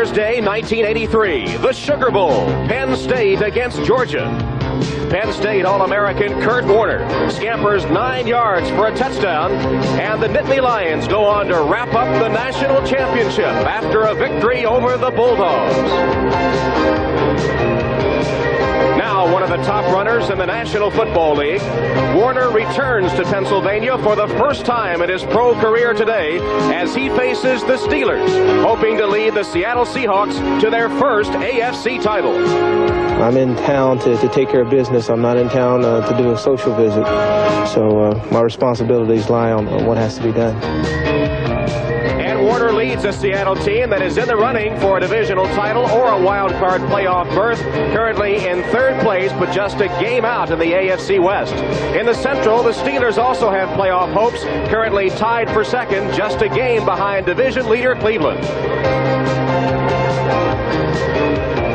Thursday, 1983, the Sugar Bowl, Penn State against Georgia. Penn State All-American Kurt Warner scampers 9 yards for a touchdown, and the Nittany Lions go on to wrap up the national championship after a victory over the Bulldogs. Now one of the top runners in the National Football League, Warner returns to Pennsylvania for the first time in his pro career today as he faces the Steelers, hoping to lead the Seattle Seahawks to their first AFC title. I'm in town to take care of business. I'm not in town to do a social visit. So my responsibilities lie on what has to be done. And Warner leads a Seattle team that is in the running for a divisional title or a wild card playoff berth, currently in third place but just a game out in the AFC West. In the Central, the Steelers also have playoff hopes, currently tied for second, just a game behind division leader Cleveland.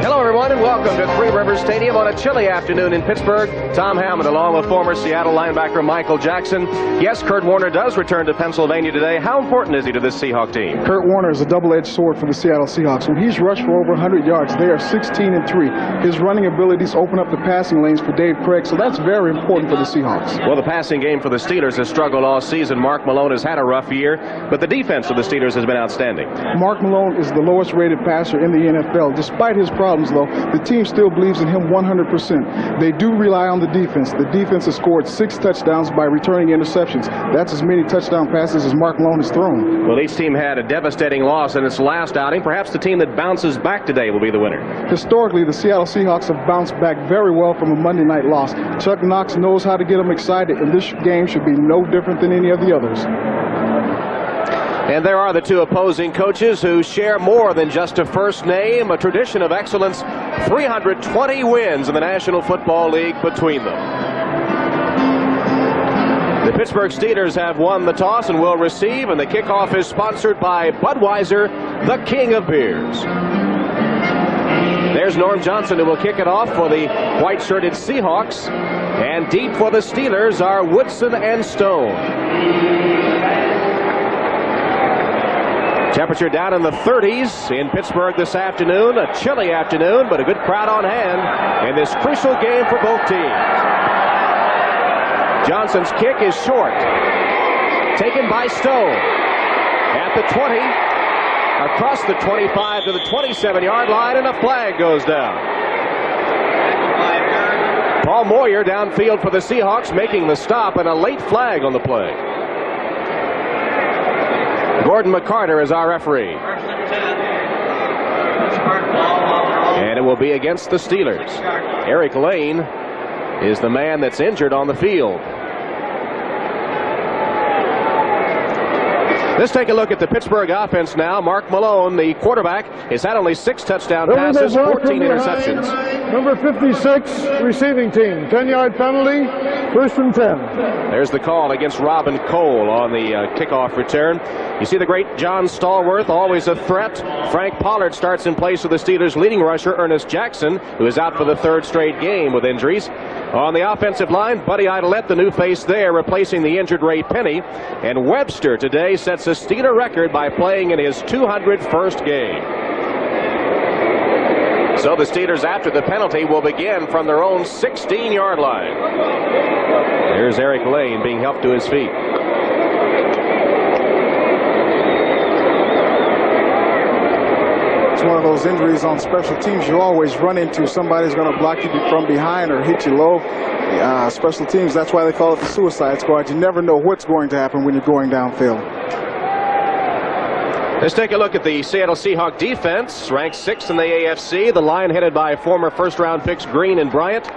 Hello, everyone, and welcome to Three Rivers Stadium on a chilly afternoon in Pittsburgh. Tom Hammond, along with former Seattle linebacker Michael Jackson. Yes, Kurt Warner does return to Pennsylvania today. How important is he to this Seahawk team? Kurt Warner is a double-edged sword for the Seattle Seahawks. When he's rushed for over 100 yards, they are 16-3. His running abilities open up the passing lanes for Dave Craig, so that's very important for the Seahawks. Well, the passing game for the Steelers has struggled all season. Mark Malone has had a rough year, but the defense of the Steelers has been outstanding. Mark Malone is the lowest-rated passer in the NFL. Despite his problems, though, the team still believes in him 100%. They do rely on the defense. The defense has scored 6 touchdowns by returning interceptions. That's as many touchdown passes as Mark Malone has thrown. Well, each team had a devastating loss in its last outing. Perhaps the team that bounces back today will be the winner. Historically, the Seattle Seahawks have bounced back very well from a Monday night loss. Chuck Knox knows how to get them excited, and this game should be no different than any of the others. And there are the two opposing coaches who share more than just a first name, a tradition of excellence, 320 wins in the National Football League between them. The Pittsburgh Steelers have won the toss and will receive, and the kickoff is sponsored by Budweiser, the king of beers. There's Norm Johnson, who will kick it off for the white-shirted Seahawks, and deep for the Steelers are Woodson and Stone. Temperature down in the 30s in Pittsburgh this afternoon. A chilly afternoon, but a good crowd on hand in this crucial game for both teams. Johnson's kick is short. Taken by Stone. At the 20, across the 25 to the 27-yard line, and a flag goes down. Paul Moyer downfield for the Seahawks, making the stop, and a late flag on the play. Gordon McCarter is our referee. And it will be against the Steelers. Eric Lane is the man that's injured on the field. Let's take a look at the Pittsburgh offense now. Mark Malone, the quarterback, has had only 6 touchdown passes, 14 interceptions. Number 56, receiving team, 10-yard penalty, 1st and 10. There's the call against Robin Cole on the kickoff return. You see the great John Stallworth, always a threat. Frank Pollard starts in place of the Steelers' leading rusher, Ernest Jackson, who is out for the 3rd straight game with injuries. On the offensive line, Buddy Idolette, the new face there, replacing the injured Ray Penny. And Webster today sets a Steeler record by playing in his 201st game. So the Steelers, after the penalty, will begin from their own 16-yard line. There's Eric Lane being helped to his feet. It's one of those injuries on special teams you always run into. Somebody's going to block you from behind or hit you low. Special teams, that's why they call it the suicide squad. You never know what's going to happen when you're going downfield. Let's take a look at the Seattle Seahawks defense, ranked 6th in the AFC. The line headed by former first-round picks Green and Bryant.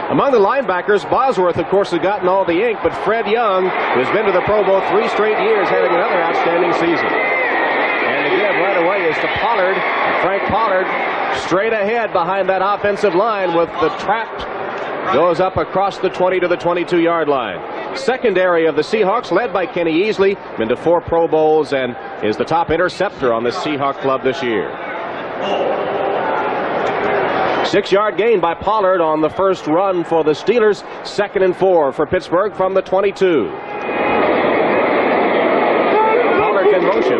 Among the linebackers, Bosworth, of course, has gotten all the ink, but Fred Young, who's been to the Pro Bowl 3 straight years, having another outstanding season. And the give right away is to Pollard. And Frank Pollard straight ahead behind that offensive line with the trap. Goes up across the 20 to the 22-yard line. Secondary of the Seahawks, led by Kenny Easley, been to 4 Pro Bowls and is the top interceptor on the Seahawk club this year. 6-yard gain by Pollard on the first run for the Steelers. 2nd and 4 for Pittsburgh from the 22. Pollard in motion.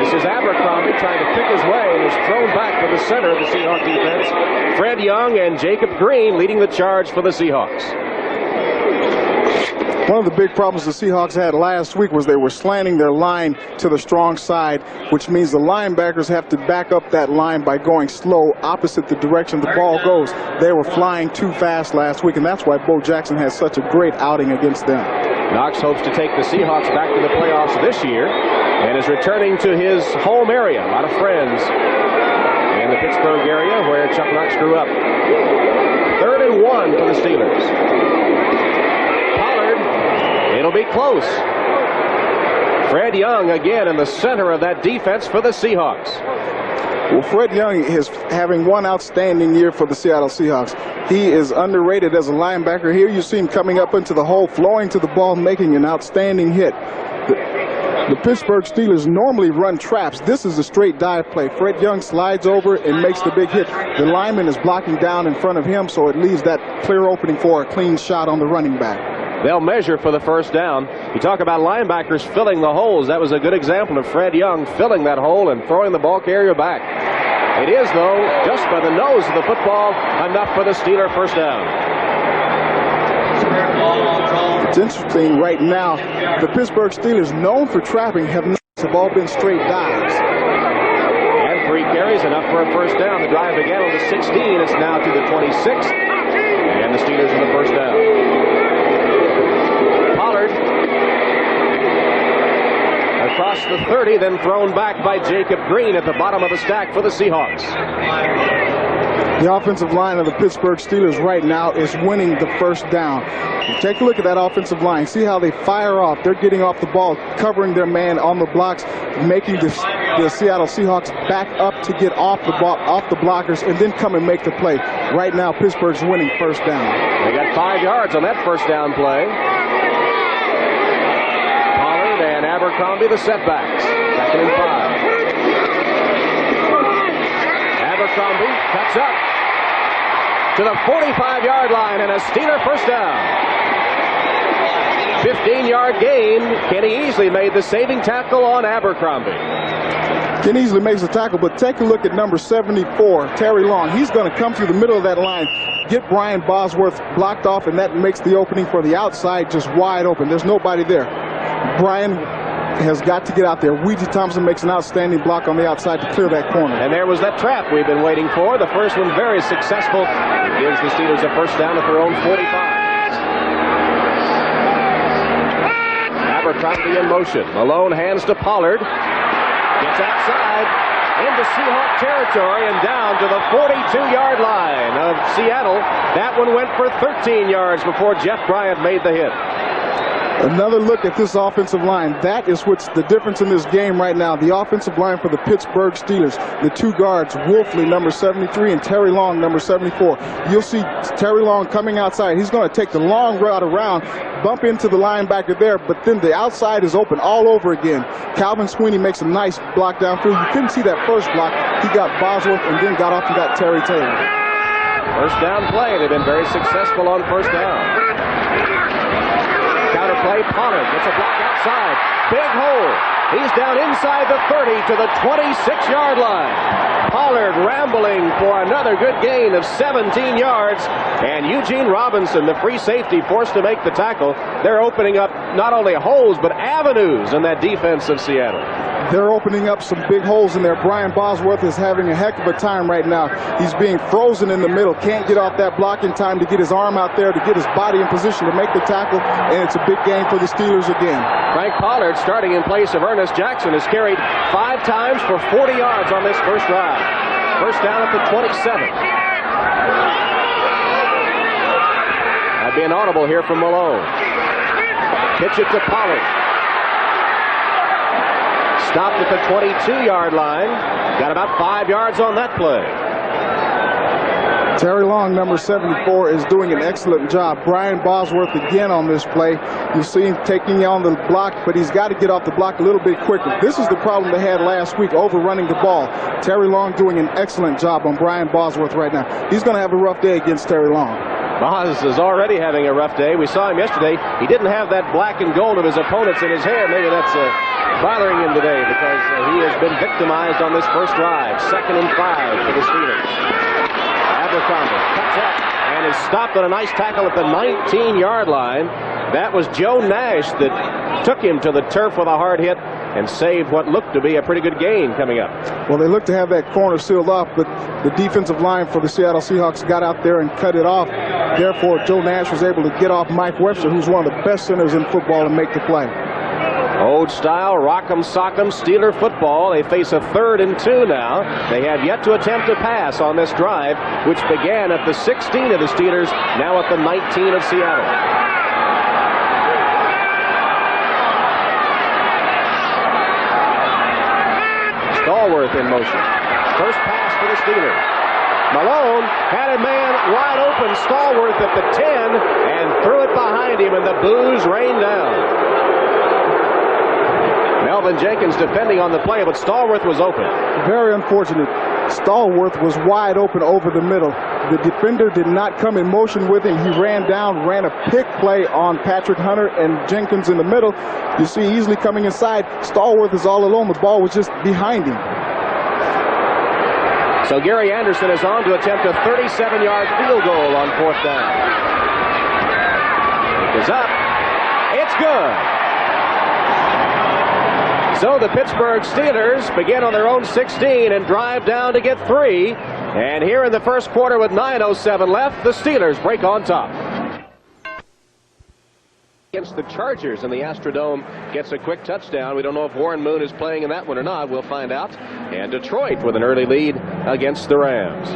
This is Abercrombie trying to pick his way and is thrown back to the center of the Seahawks defense. Fred Young and Jacob Green leading the charge for the Seahawks. One of the big problems the Seahawks had last week was they were slanting their line to the strong side, which means the linebackers have to back up that line by going slow opposite the direction the ball goes. They were flying too fast last week, and that's why Bo Jackson has such a great outing against them. Knox hopes to take the Seahawks back to the playoffs this year and is returning to his home area. A lot of friends in the Pittsburgh area where Chuck Knox grew up. 3rd and 1 for the Steelers. It'll be close. Fred Young again in the center of that defense for the Seahawks. Well, Fred Young is having one outstanding year for the Seattle Seahawks. He is underrated as a linebacker. Here you see him coming up into the hole, flowing to the ball, making an outstanding hit. The Pittsburgh Steelers normally run traps. This is a straight dive play. Fred Young slides over and makes the big hit. The lineman is blocking down in front of him, so it leaves that clear opening for a clean shot on the running back. They'll measure for the first down. You talk about linebackers filling the holes. That was a good example of Fred Young filling that hole and throwing the ball carrier back. It is, though, just by the nose of the football, enough for the Steeler first down. It's interesting right now, the Pittsburgh Steelers, known for trapping, have all been straight dives. And 3 carries, enough for a first down. The drive began on the 16. It's now to the 26. And the Steelers in the first down. Across the 30, then thrown back by Jacob Green at the bottom of the stack for the Seahawks. The offensive line of the Pittsburgh Steelers right now is winning the first down. Take a look at that offensive line. See how they fire off. They're getting off the ball, covering their man on the blocks, making the Seattle Seahawks back up to get off the ball, off the blockers, and then come and make the play. Right now, Pittsburgh's winning first down. They got 5 yards on that first down play. And Abercrombie the setbacks. 2nd and 5. Abercrombie cuts up to the 45-yard line and a Steeler first down. 15-yard gain. Kenny Easley made the saving tackle on Abercrombie. Kenny Easley makes the tackle, but take a look at number 74, Terry Long. He's going to come through the middle of that line, get Brian Bosworth blocked off, and that makes the opening for the outside just wide open. There's nobody there. Brian has got to get out there. Weezy Thompson makes an outstanding block on the outside to clear that corner. And there was that trap we've been waiting for. The first one very successful. It gives the Steelers a first down at their own 45. Abercrombie in motion. Malone hands to Pollard. Gets outside into Seahawk territory and down to the 42-yard line of Seattle. That one went for 13 yards before Jeff Bryant made the hit. Another look at this offensive line. That is what's the difference in this game right now. The offensive line for the Pittsburgh Steelers. The 2 guards, Wolfley, number 73, and Terry Long, number 74. You'll see Terry Long coming outside. He's going to take the long route around, bump into the linebacker there, but then the outside is open all over again. Calvin Sweeney makes a nice block downfield. You couldn't see that first block. He got Bosworth and then got off and got Terry Taylor. First down play. They've been very successful on first down. Play. Pollard gets a block outside. Big hole. He's down inside the 30 to the 26-yard line. Pollard rambling for another good gain of 17 yards. And Eugene Robinson, the free safety, forced to make the tackle. They're opening up not only holes, but avenues in that defense of Seattle. They're opening up some big holes in there. Brian Bosworth is having a heck of a time right now. He's being frozen in the middle. Can't get off that block in time to get his arm out there, to get his body in position to make the tackle. And it's a big game for the Steelers again. Frank Pollard, starting in place of Ernest Jackson, has carried 5 times for 40 yards on this first drive. First down at the 27. That'd be an audible here from Malone. Pitch it to Pollard. Stopped at the 22-yard line. Got about 5 yards on that play. Terry Long, number 74, is doing an excellent job. Brian Bosworth again on this play. You see him taking on the block, but he's got to get off the block a little bit quicker. This is the problem they had last week, overrunning the ball. Terry Long doing an excellent job on Brian Bosworth right now. He's going to have a rough day against Terry Long. Boz is already having a rough day. We saw him yesterday. He didn't have that black and gold of his opponents in his hair. Maybe that's bothering him today because he has been victimized on this first drive. 2nd and 5 for the Steelers. Abercrombie cuts up and is stopped on a nice tackle at the 19-yard line. That was Joe Nash that took him to the turf with a hard hit and saved what looked to be a pretty good gain coming up. Well, they looked to have that corner sealed off, but the defensive line for the Seattle Seahawks got out there and cut it off. Therefore, Joe Nash was able to get off Mike Webster, who's one of the best centers in football, and make the play. Old style, rock'em sock'em Steeler football. They face a 3rd and 2 now. They have yet to attempt a pass on this drive, which began at the 16 of the Steelers, now at the 19 of Seattle. Stallworth in motion. First pass for the Steelers. Malone had a man wide open. Stallworth at the 10 and threw it behind him, and the boos rained down. Melvin Jenkins defending on the play, but Stallworth was open. Very unfortunate. Stallworth was wide open over the middle. The defender did not come in motion with him. He ran down, ran a pick play on Patrick Hunter and Jenkins in the middle. You see easily coming inside. Stallworth is all alone. The ball was just behind him. So Gary Anderson is on to attempt a 37-yard field goal on 4th down. It is up. It's good. So the Pittsburgh Steelers begin on their own 16 and drive down to get 3. And here in the first quarter with 9:07 left, the Steelers break on top. Against the Chargers, and the Astrodome gets a quick touchdown. We don't know if Warren Moon is playing in that one or not. We'll find out. And Detroit with an early lead against the Rams.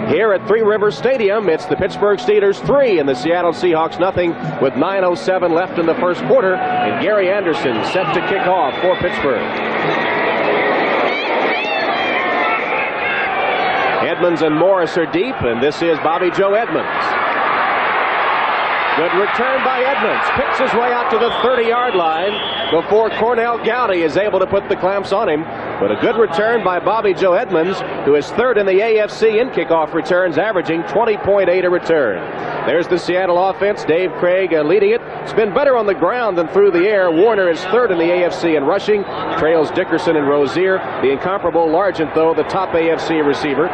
Here at Three Rivers Stadium, it's the Pittsburgh Steelers 3 and the Seattle Seahawks nothing with 9:07 left in the first quarter. And Gary Anderson set to kick off for Pittsburgh. Edmonds and Morris are deep, and this is Bobby Joe Edmonds. Good return by Edmonds. Picks his way out to the 30-yard line before Cornell Gowdy is able to put the clamps on him. But a good return by Bobby Joe Edmonds, who is 3rd in the AFC in kickoff returns, averaging 20.8 a return. There's the Seattle offense. Dave Craig leading it. It's been better on the ground than through the air. Warner is 3rd in the AFC in rushing. Trails Dickerson and Rozier. The incomparable Largent, though, the top AFC receiver.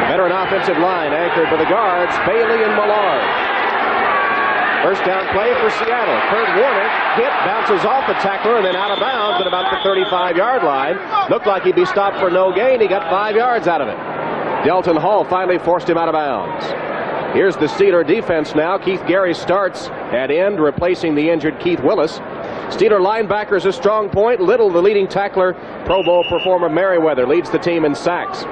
Veteran offensive line anchored by the guards, Bailey and Millard. First down play for Seattle. Kurt Warner hit, bounces off the tackler, and then out of bounds at about the 35-yard line. Looked like he'd be stopped for no gain. He got 5 yards out of it. Delton Hall finally forced him out of bounds. Here's the Steeler defense now. Keith Gary starts at end, replacing the injured Keith Willis. Steeler linebackers a strong point. Little, the leading tackler, Pro Bowl performer Merriweather, leads the team in sacks.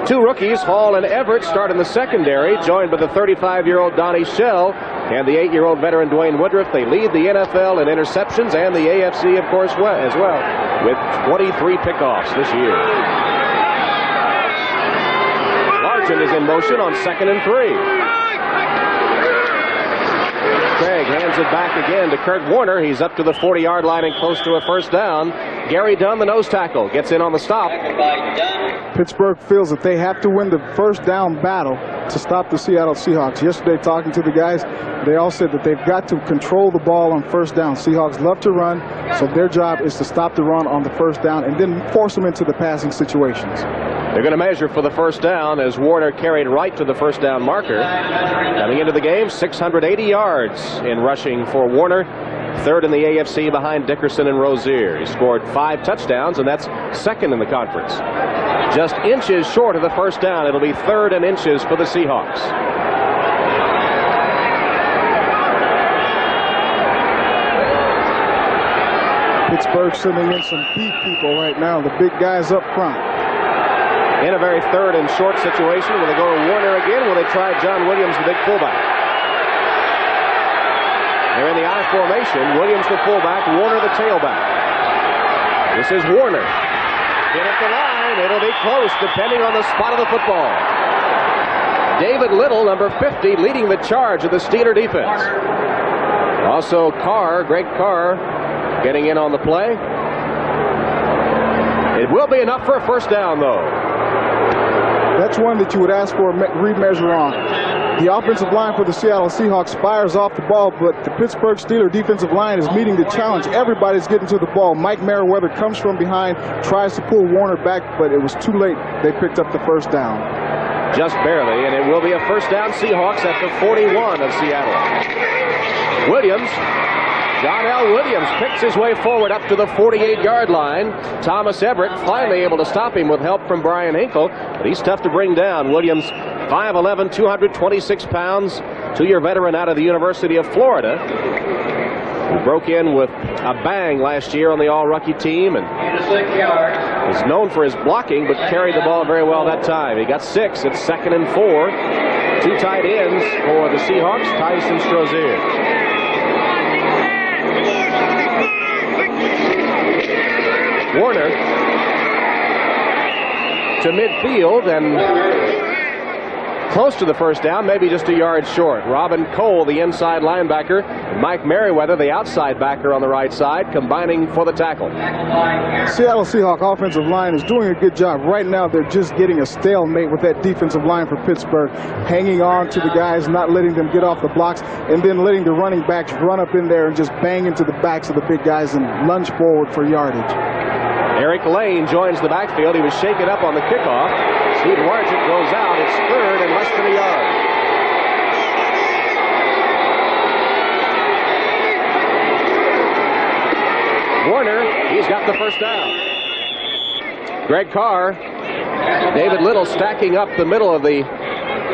2 rookies, Hall and Everett, start in the secondary, joined by the 35-year-old Donnie Shell and the 8-year-old veteran Dwayne Woodruff. They lead the NFL in interceptions and the AFC, of course, as well, with 23 pickoffs this year. Largent is in motion on 2nd and 3. Craig hands it back again to Kurt Warner. He's up to the 40-yard line and close to a first down. Gary Dunn, the nose tackle, gets in on the stop. Pittsburgh feels that they have to win the first down battle to stop the Seattle Seahawks. Yesterday, talking to the guys, they all said that they've got to control the ball on first down. Seahawks love to run, so their job is to stop the run on the first down and then force them into the passing situations. They're going to measure for the first down as Warner carried right to the first down marker. Coming into the game, 680 yards in rushing for Warner. 3rd in the AFC behind Dickerson and Rozier. He scored 5 touchdowns, and that's 2nd in the conference. Just inches short of the first down. It'll be 3rd and inches for the Seahawks. Pittsburgh sending in some beat people right now, the big guys up front. In a very 3rd and short situation, will they go to Warner again? Will they try John Williams, the big fullback? They're in the I formation. Williams the fullback, Warner the tailback. This is Warner. Hit at the line. It'll be close depending on the spot of the football. David Little, number 50, leading the charge of the Steeler defense. Also Carr, Greg Carr, getting in on the play. It will be enough for a first down, though. That's one that you would ask for a remeasure on. The offensive line for the Seattle Seahawks fires off the ball, but the Pittsburgh Steelers defensive line is meeting the challenge. Everybody's getting to the ball. Mike Merriweather comes from behind, tries to pull Warner back, but it was too late. They picked up the first down. Just barely, and it will be a first down Seahawks at the 41 of Seattle. Williams, John L. Williams picks his way forward up to the 48-yard line. Thomas Everett finally able to stop him with help from Brian Hinkle, but he's tough to bring down. Williams, 5'11", 226 pounds, two-year veteran out of the University of Florida. He broke in with a bang last year on the all-rookie team and is known for his blocking, but carried the ball very well that time. He got 6. It's 2nd and 4. Two tight ends for the Seahawks, Tice and Strozier. Warner to midfield and close to the first down, maybe just a yard short. Robin Cole, the inside linebacker, Mike Merriweather, the outside backer on the right side, combining for the tackle. Seattle Seahawks offensive line is doing a good job. Right now, they're just getting a stalemate with that defensive line for Pittsburgh, hanging on to the guys, not letting them get off the blocks, and then letting the running backs run up in there and just bang into the backs of the big guys and lunge forward for yardage. Eric Lane joins the backfield. He was shaken up on the kickoff. Steve Largent goes out. It's third and less than a yard. Warner, he's got the first down. Greg Carr, David Little stacking up the middle of the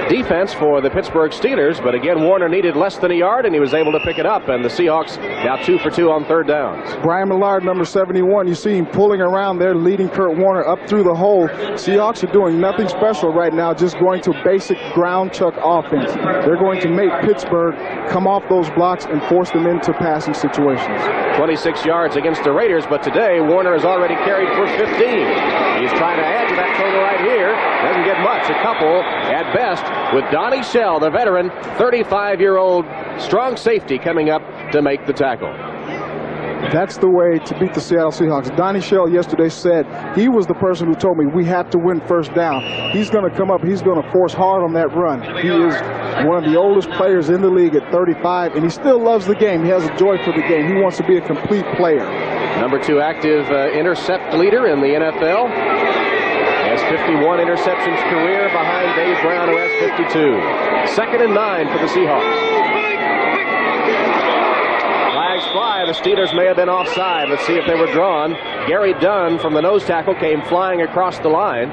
defense for the Pittsburgh Steelers, but again, Warner needed less than a yard, and he was able to pick it up, and the Seahawks now 2 for 2 on third downs. Brian Millard, number 71, you see him pulling around there, leading Kurt Warner up through the hole. Seahawks are doing nothing special right now, just going to basic ground chuck offense. They're going to make Pittsburgh come off those blocks and force them into passing situations. 26 yards against the Raiders, but today Warner has already carried for 15. He's trying to add to that total right here. Doesn't get much, a couple at best, with Donnie Shell, the veteran, 35-year-old strong safety, coming up to make the tackle. That's the way to beat the Seattle Seahawks. Donnie Shell yesterday said he was the person who told me we have to win first down. He's going to come up, he's going to force hard on that run. He is one of the oldest players in the league at 35, and he still loves the game. He has a joy for the game. He wants to be a complete player. Number 2 active intercept leader in the NFL. He has 51 interceptions career behind Dave Brown, who has 52. 2nd and 9 for the Seahawks. Flags fly. The Steelers may have been offside. Let's see if they were drawn. Gary Dunn from the nose tackle came flying across the line.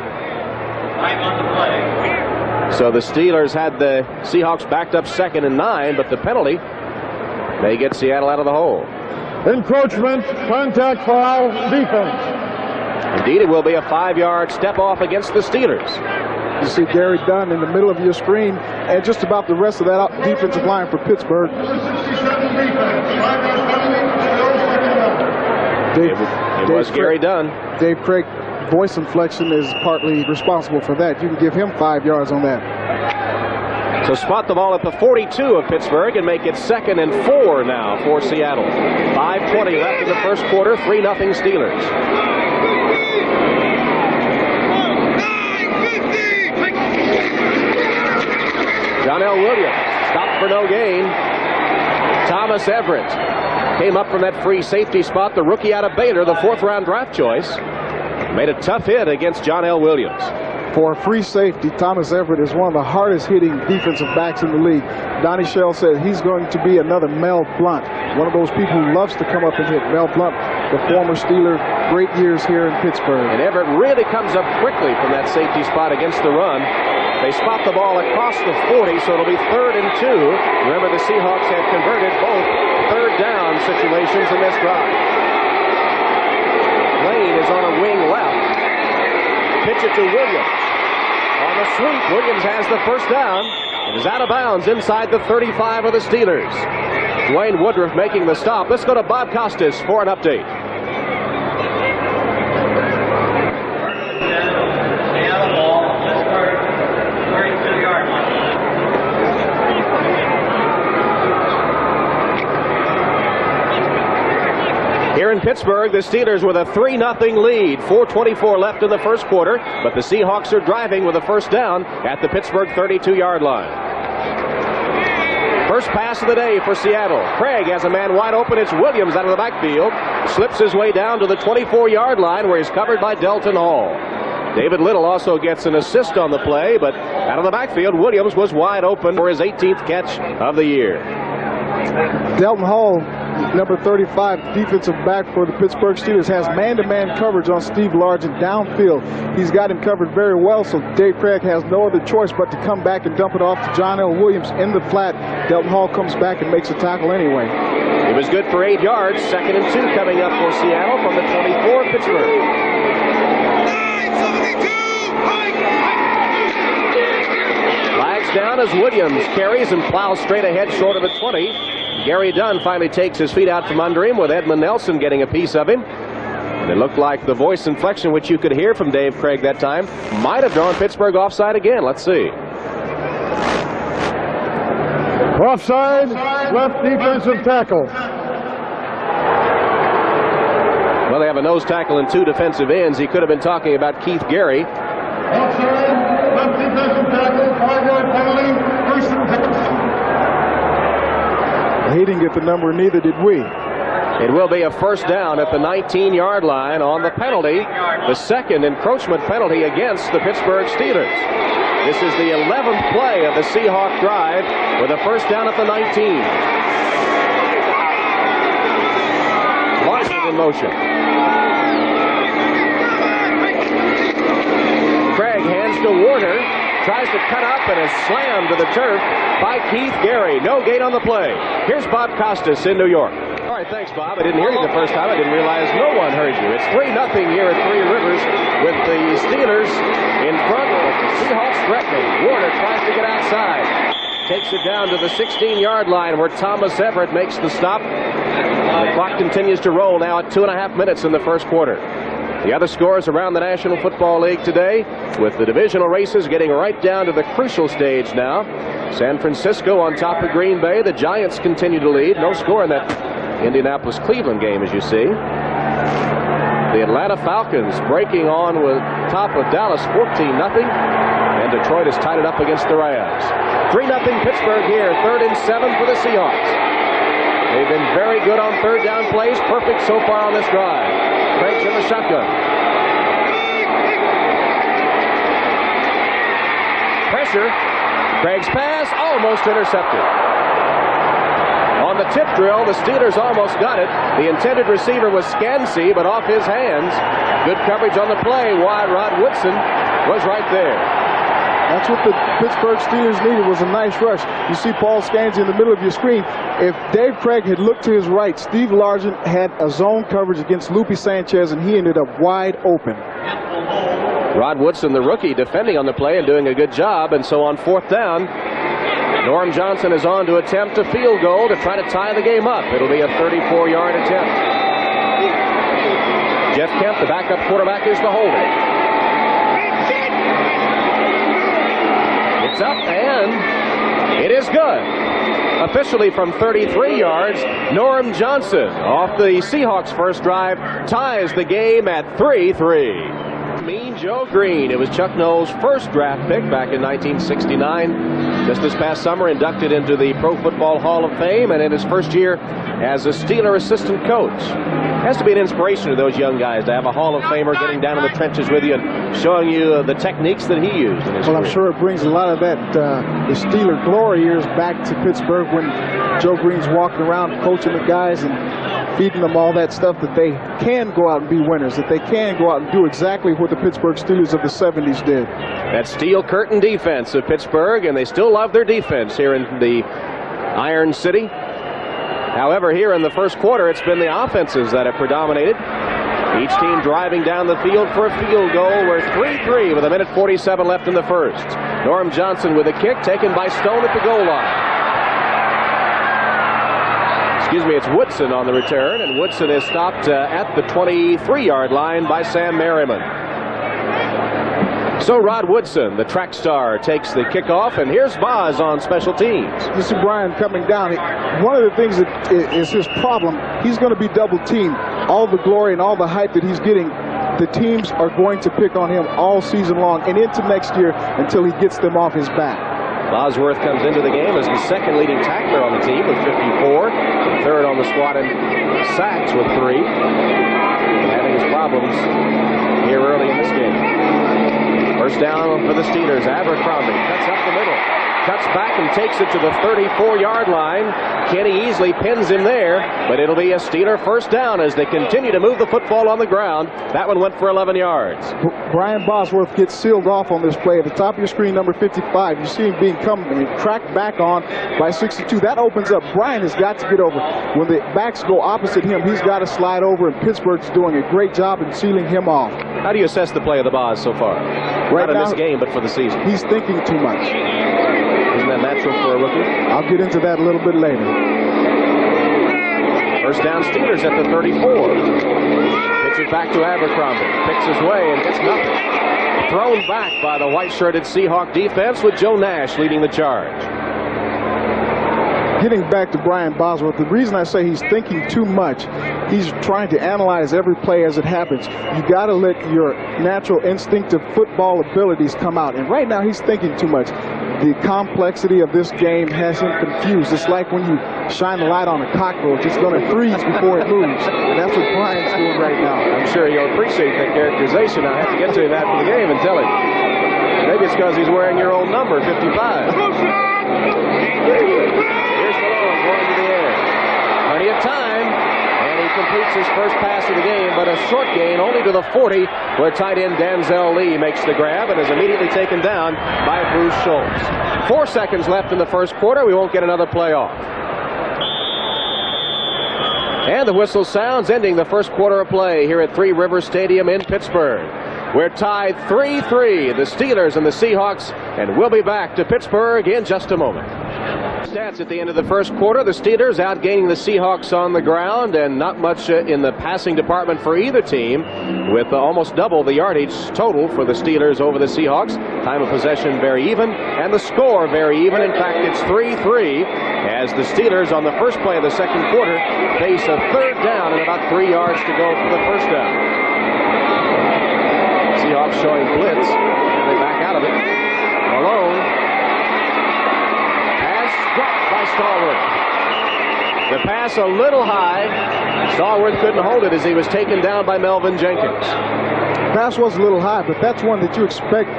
So the Steelers had the Seahawks backed up 2nd and 9, but the penalty may get Seattle out of the hole. Encroachment, contact foul, defense. Indeed, it will be a 5-yard step off against the Steelers. You see Gary Dunn in the middle of your screen, and just about the rest of that defensive line for Pittsburgh. It was Gary Dunn. Dave Craig, voice inflection is partly responsible for that. You can give him 5 yards on that. So spot the ball at the 42 of Pittsburgh and make it 2nd and 4 now for Seattle. 5:20 left in the first quarter, 3-0 Steelers. John L. Williams stopped for no gain. Thomas Everett came up from that free safety spot. The rookie out of Baylor, the 4th-round draft choice, made a tough hit against John L. Williams. For a free safety, Thomas Everett is one of the hardest-hitting defensive backs in the league. Donnie Shell said he's going to be another Mel Blount, one of those people who loves to come up and hit. Mel Blount, the former Steeler, great years here in Pittsburgh. And Everett really comes up quickly from that safety spot against the run. They spot the ball across the 40, so it'll be 3rd and 2. Remember, the Seahawks had converted both third down situations in this drive. Lane is on a wing left. Pitch it to Williams. On the sweep, Williams has the first down and is out of bounds inside the 35 of the Steelers. Dwayne Woodruff making the stop. Let's go to Bob Costas for an update. Here in Pittsburgh, the Steelers with a 3-0 lead. 4:24 left in the first quarter, but the Seahawks are driving with a first down at the Pittsburgh 32-yard line. First pass of the day for Seattle. Craig has a man wide open. It's Williams out of the backfield. Slips his way down to the 24-yard line where he's covered by Delton Hall. David Little also gets an assist on the play, but out of the backfield, Williams was wide open for his 18th catch of the year. Delton Hall, number 35, defensive back for the Pittsburgh Steelers, has man-to-man coverage on Steve Largent downfield. He's got him covered very well, so Dave Craig has no other choice but to come back and dump it off to John L. Williams in the flat. Delton Hall comes back and makes a tackle anyway. It was good for 8 yards. 2nd and 2 coming up for Seattle from the 24 of Pittsburgh. Flags down as Williams carries and plows straight ahead short of the 20. Gary Dunn finally takes his feet out from under him with Edmund Nelson getting a piece of him. And it looked like the voice inflection, which you could hear from Dave Craig that time, might have drawn Pittsburgh offside again. Let's see. Offside, left defensive tackle. Well, they have a nose tackle and 2 defensive ends. He could have been talking about Keith Gary. Offside, left defensive tackle, 5-yard penalty, first and 10. He didn't get the number, neither did we. It will be a first down at the 19-yard line on the penalty, the second encroachment penalty against the Pittsburgh Steelers. This is the 11th play of the Seahawk drive with a first down at the 19. Larson in motion. Craig hands to Warner, tries to cut up and is slammed to the turf by Keith Gary. No gate on the play. Here's Bob Costas in New York. All right, thanks, Bob. I didn't hear you the first time. I didn't realize no one heard you. It's 3-0 here at Three Rivers with the Steelers in front, but the Seahawks threatening. Warner tries to get outside. Takes it down to the 16-yard line where Thomas Everett makes the stop. The clock continues to roll now at 2.5 minutes in the first quarter. The other scores around the National Football League today, with the divisional races getting right down to the crucial stage now. San Francisco on top of Green Bay. The Giants continue to lead. No score in that Indianapolis-Cleveland game, as you see. The Atlanta Falcons breaking on with top of Dallas 14-0. And Detroit has tied it up against the Rams. 3-0 Pittsburgh here. 3rd and 7 for the Seahawks. They've been very good on third down plays. Perfect so far on this drive. Craig's in the shotgun. Pressure. Craig's pass almost intercepted. On the tip drill, the Steelers almost got it. The intended receiver was Scansey, but off his hands. Good coverage on the play. Wide Rod Woodson was right there. That's what the Pittsburgh Steelers needed, was a nice rush. You see Paul Scansey in the middle of your screen. If Dave Craig had looked to his right, Steve Largent had a zone coverage against Lupe Sanchez, and he ended up wide open. Rod Woodson, the rookie, defending on the play and doing a good job. And so on 4th down, Norm Johnson is on to attempt a field goal to try to tie the game up. It'll be a 34-yard attempt. Jeff Kemp, the backup quarterback, is the holder. It's up, and it is good. Officially from 33 yards, Norm Johnson, off the Seahawks' first drive, ties the game at 3-3. Mean Joe Green. It was Chuck Noll's first draft pick back in 1969. Just this past summer, inducted into the Pro Football Hall of Fame, and in his first year as a Steeler assistant coach. Has to be an inspiration to those young guys to have a Hall of Famer getting down in the trenches with you and showing you the techniques that he used in his career. I'm sure it brings a lot of that, the Steeler glory years back to Pittsburgh when Joe Green's walking around coaching the guys and feeding them all that stuff that they can go out and be winners, that they can go out and do exactly what the Pittsburgh Steelers of the 70s did. That steel curtain defense of Pittsburgh, and they still love their defense here in the Iron City. However, here in the first quarter, it's been the offenses that have predominated. Each team driving down the field for a field goal. We're 3-3 with 1:47 left in the first. Norm Johnson with a kick taken by Stone at the goal line. Excuse me, it's Woodson on the return, and Woodson is stopped at the 23-yard line by Sam Merriman. So Rod Woodson, the track star, takes the kickoff, and here's Boz on special teams. You see Brian coming down. One of the things that is his problem, he's going to be double teamed. All the glory and all the hype that he's getting, the teams are going to pick on him all season long and into next year until he gets them off his back. Bosworth comes into the game as the second leading tackler on the team with 54, and third on the squad in sacks with 3. And having his problems here early in this game. First down for the Steelers. Abercrombie cuts up the middle. Cuts back and takes it to the 34-yard line. Kenny easily pins him there, but it'll be a Steeler first down as they continue to move the football on the ground. That one went for 11 yards. Brian Bosworth gets sealed off on this play. At the top of your screen, number 55, you see him being tracked back on by 62. That opens up. Brian has got to get over. When the backs go opposite him, he's got to slide over, and Pittsburgh's doing a great job in sealing him off. How do you assess the play of the Boz so far? Right Not in now, this game, but for the season. He's thinking too much. Isn't that natural for a rookie? I'll get into that a little bit later. First down Steelers at the 34. Pitch it back to Abercrombie. Picks his way and gets nothing. Thrown back by the white-shirted Seahawk defense with Joe Nash leading the charge. Getting back to Brian Bosworth, the reason I say he's thinking too much, he's trying to analyze every play as it happens. You got to let your natural instinctive football abilities come out. And right now he's thinking too much. The complexity of this game has him confused. It's like when you shine the light on a cockroach. It's going to freeze before it moves. And that's what Brian's doing right now. I'm sure he'll appreciate that characterization. I'll have to get to him after the game and tell him. Maybe it's because he's wearing your old number, 55. Here's Malone going to the air. Plenty of time. And he completes his first pass of the game, but a short gain only to the 40, where tight end Danzel Lee makes the grab and is immediately taken down by Bruce Schultz. 4 seconds left in the first quarter. We won't get another play off. And the whistle sounds, ending the first quarter of play here at Three Rivers Stadium in Pittsburgh. We're tied 3-3, the Steelers and the Seahawks, and we'll be back to Pittsburgh in just a moment. Stats at the end of the first quarter. The Steelers outgaining the Seahawks on the ground, and not much in the passing department for either team, with almost double the yardage total for the Steelers over the Seahawks. Time of possession very even, and the score very even. In fact, it's 3-3 as the Steelers on the first play of the second quarter face a third down and about 3 yards to go for the first down. Seahawks showing blitz, and they back out of it. Malone. Pass dropped by Stallworth. The pass a little high. Stallworth couldn't hold it as he was taken down by Melvin Jenkins. Pass was a little high, but that's one that you expect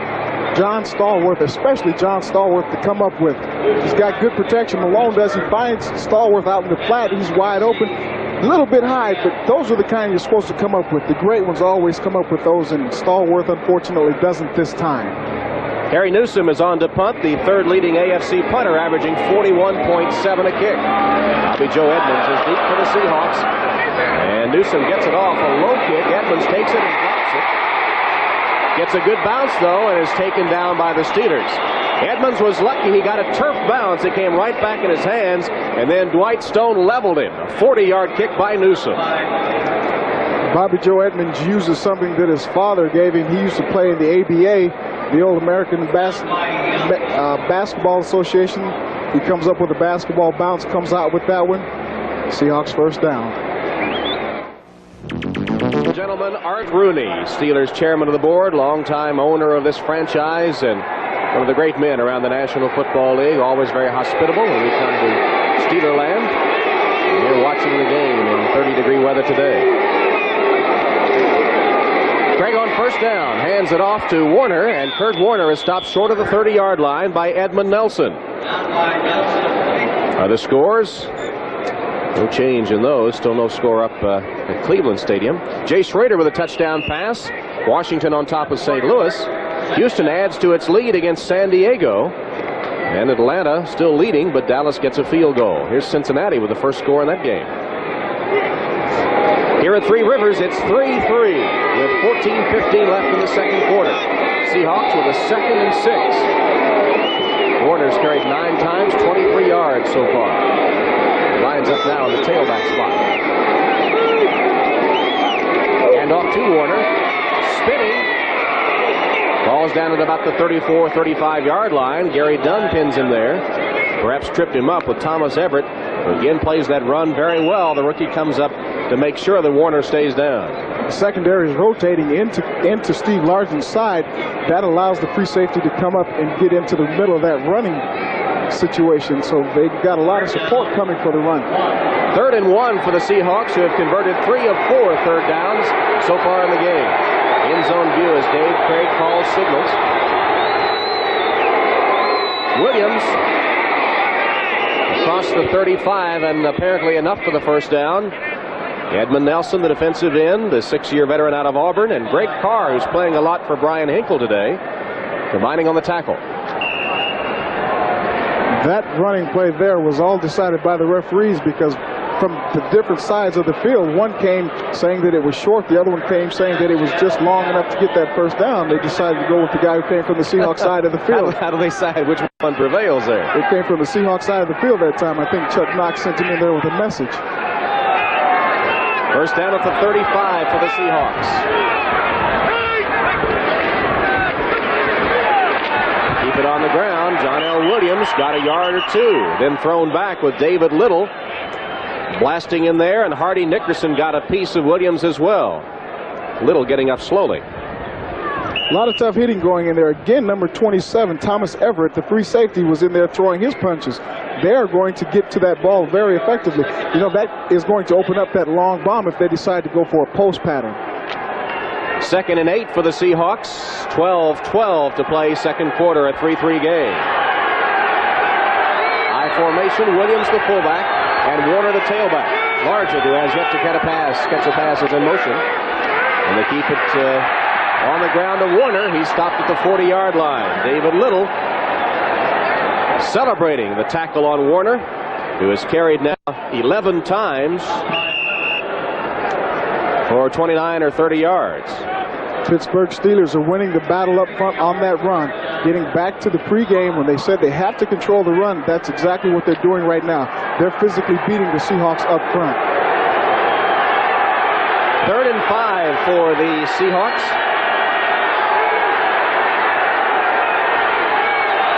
John Stallworth, especially John Stallworth, to come up with. He's got good protection. Malone does. He finds Stallworth out in the flat. He's wide open. A little bit high, but those are the kind you're supposed to come up with. The great ones always come up with those, and Stallworth, unfortunately, doesn't this time. Harry Newsom is on to punt, the third leading AFC punter, averaging 41.7 a kick. Bobby Joe Edmonds is deep for the Seahawks, and Newsom gets it off a low kick. Edmonds takes it and drops it. Gets a good bounce, though, and is taken down by the Steelers. Edmonds was lucky he got a turf bounce. It came right back in his hands, and then Dwight Stone leveled him. A 40-yard kick by Newsom. Bobby Joe Edmonds uses something that his father gave him. He used to play in the ABA, the Old American Basketball Association. He comes up with a basketball bounce, comes out with that one. Seahawks first down. Gentlemen, Art Rooney, Steelers chairman of the board, longtime owner of this franchise, and one of the great men around the National Football League, always very hospitable when we come to Steelerland. And we're watching the game in 30-degree weather today. Craig on first down, hands it off to Warner, and Kurt Warner is stopped short of the 30-yard line by Edmund Nelson. Are the scores? No change in those. Still no score up at Cleveland Stadium. Jay Schrader with a touchdown pass. Washington on top of St. Louis. Houston adds to its lead against San Diego. And Atlanta still leading, but Dallas gets a field goal. Here's Cincinnati with the first score in that game. Here at Three Rivers, it's 3-3 with 14:15 left in the second quarter. Seahawks with a 2nd and 6. Warner's carried 9 times, 23 yards so far. Lines up now in the tailback spot. Hand off to Warner. Spinning. Ball's down at about the 34, 35-yard line. Gary Dunn pins him there. Perhaps tripped him up with Thomas Everett, who again plays that run very well. The rookie comes up to make sure that Warner stays down. secondary is rotating into Steve Largen's side. That allows the free safety to come up and get into the middle of that running situation. So they've got a lot of support coming for the run. 3rd and 1 for the Seahawks, who have converted 3 of 4 third downs so far in the game. End zone view as Dave Craig calls signals. Williams across the 35, and apparently enough for the first down. Edmund Nelson, the defensive end, the 6-year veteran out of Auburn, and Greg Carr, who's playing a lot for Brian Hinkle today, combining on the tackle. That running play there was all decided by the referees because from the different sides of the field, one came saying that it was short, the other one came saying that it was just long enough to get that first down. They decided to go with the guy who came from the Seahawks side of the field. How do they decide which one prevails there? It came from the Seahawks side of the field that time. I think Chuck Knox sent him in there with a message. First down at the 35 for the Seahawks. Keep it on the ground. John L. Williams got a yard or 2, then thrown back with David Little blasting in there, and Hardy Nickerson got a piece of Williams as well. Little getting up slowly. A lot of tough hitting going in there. Again, number 27, Thomas Everett, the free safety, was in there throwing his punches. They're going to get to that ball very effectively. You know, that is going to open up that long bomb if they decide to go for a post pattern. 2nd and 8 for the Seahawks. 12-12 to play second quarter, a 3-3 game. High formation, Williams the fullback, and Warner the tailback. Largent, who has yet to catch a pass, is in motion. And they keep it on the ground to Warner. He stopped at the 40-yard line. David Little celebrating the tackle on Warner, who has carried now 11 times for 29 or 30 yards. Pittsburgh Steelers are winning the battle up front on that run. Getting back to the pregame when they said they have to control the run, that's exactly what they're doing right now. They're physically beating the Seahawks up front. 3rd and 5 for the Seahawks.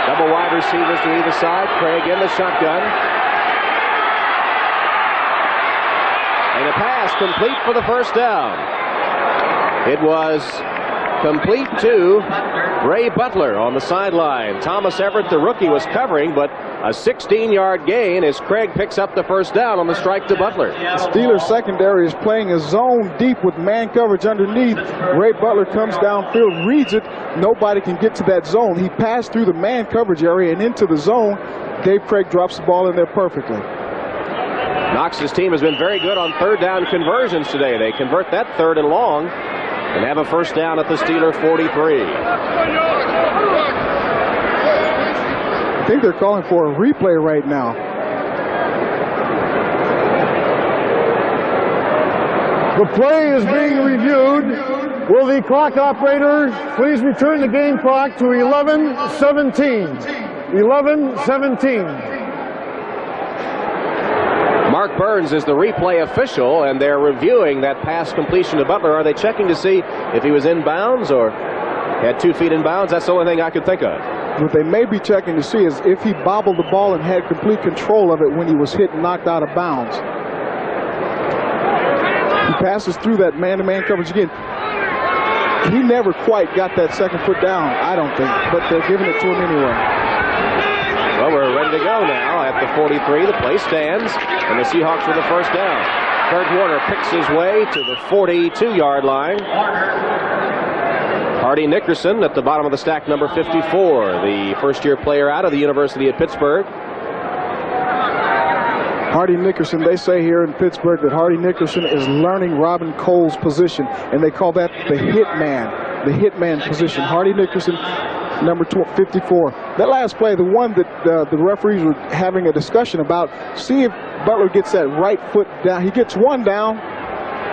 Double wide receivers to either side. Craig in the shotgun. And a pass complete for the first down. It was complete to Ray Butler on the sideline. Thomas Everett, the rookie, was covering, but a 16-yard gain as Craig picks up the first down on the strike to Butler. The Steelers secondary is playing a zone deep with man coverage underneath. Ray Butler comes downfield, reads it. Nobody can get to that zone. He passed through the man coverage area and into the zone. Dave Craig drops the ball in there perfectly. Knox's team has been very good on third down conversions today. They convert that 3rd and long and have a first down at the Steeler 43. I think they're calling for a replay right now. The play is being reviewed. Will the clock operator please return the game clock to 11:17. 11:17. Mark Burns is the replay official, and they're reviewing that pass completion to Butler. Are they checking to see if he was in bounds or had 2 feet in bounds? That's the only thing I could think of. What they may be checking to see is if he bobbled the ball and had complete control of it when he was hit and knocked out of bounds. He passes through that man-to-man coverage again. He never quite got that second foot down, I don't think, but they're giving it to him anyway. Well, we're ready to go now at the 43. The play stands, and the Seahawks with the first down. Kurt Warner picks his way to the 42-yard line. Hardy Nickerson at the bottom of the stack, number 54, the first-year player out of the University of Pittsburgh. Hardy Nickerson, they say here in Pittsburgh that Hardy Nickerson is learning Robin Cole's position, and they call that the hitman position. Hardy Nickerson, number 54. That last play, the one that the referees were having a discussion about, see if Butler gets that right foot down. He gets one down.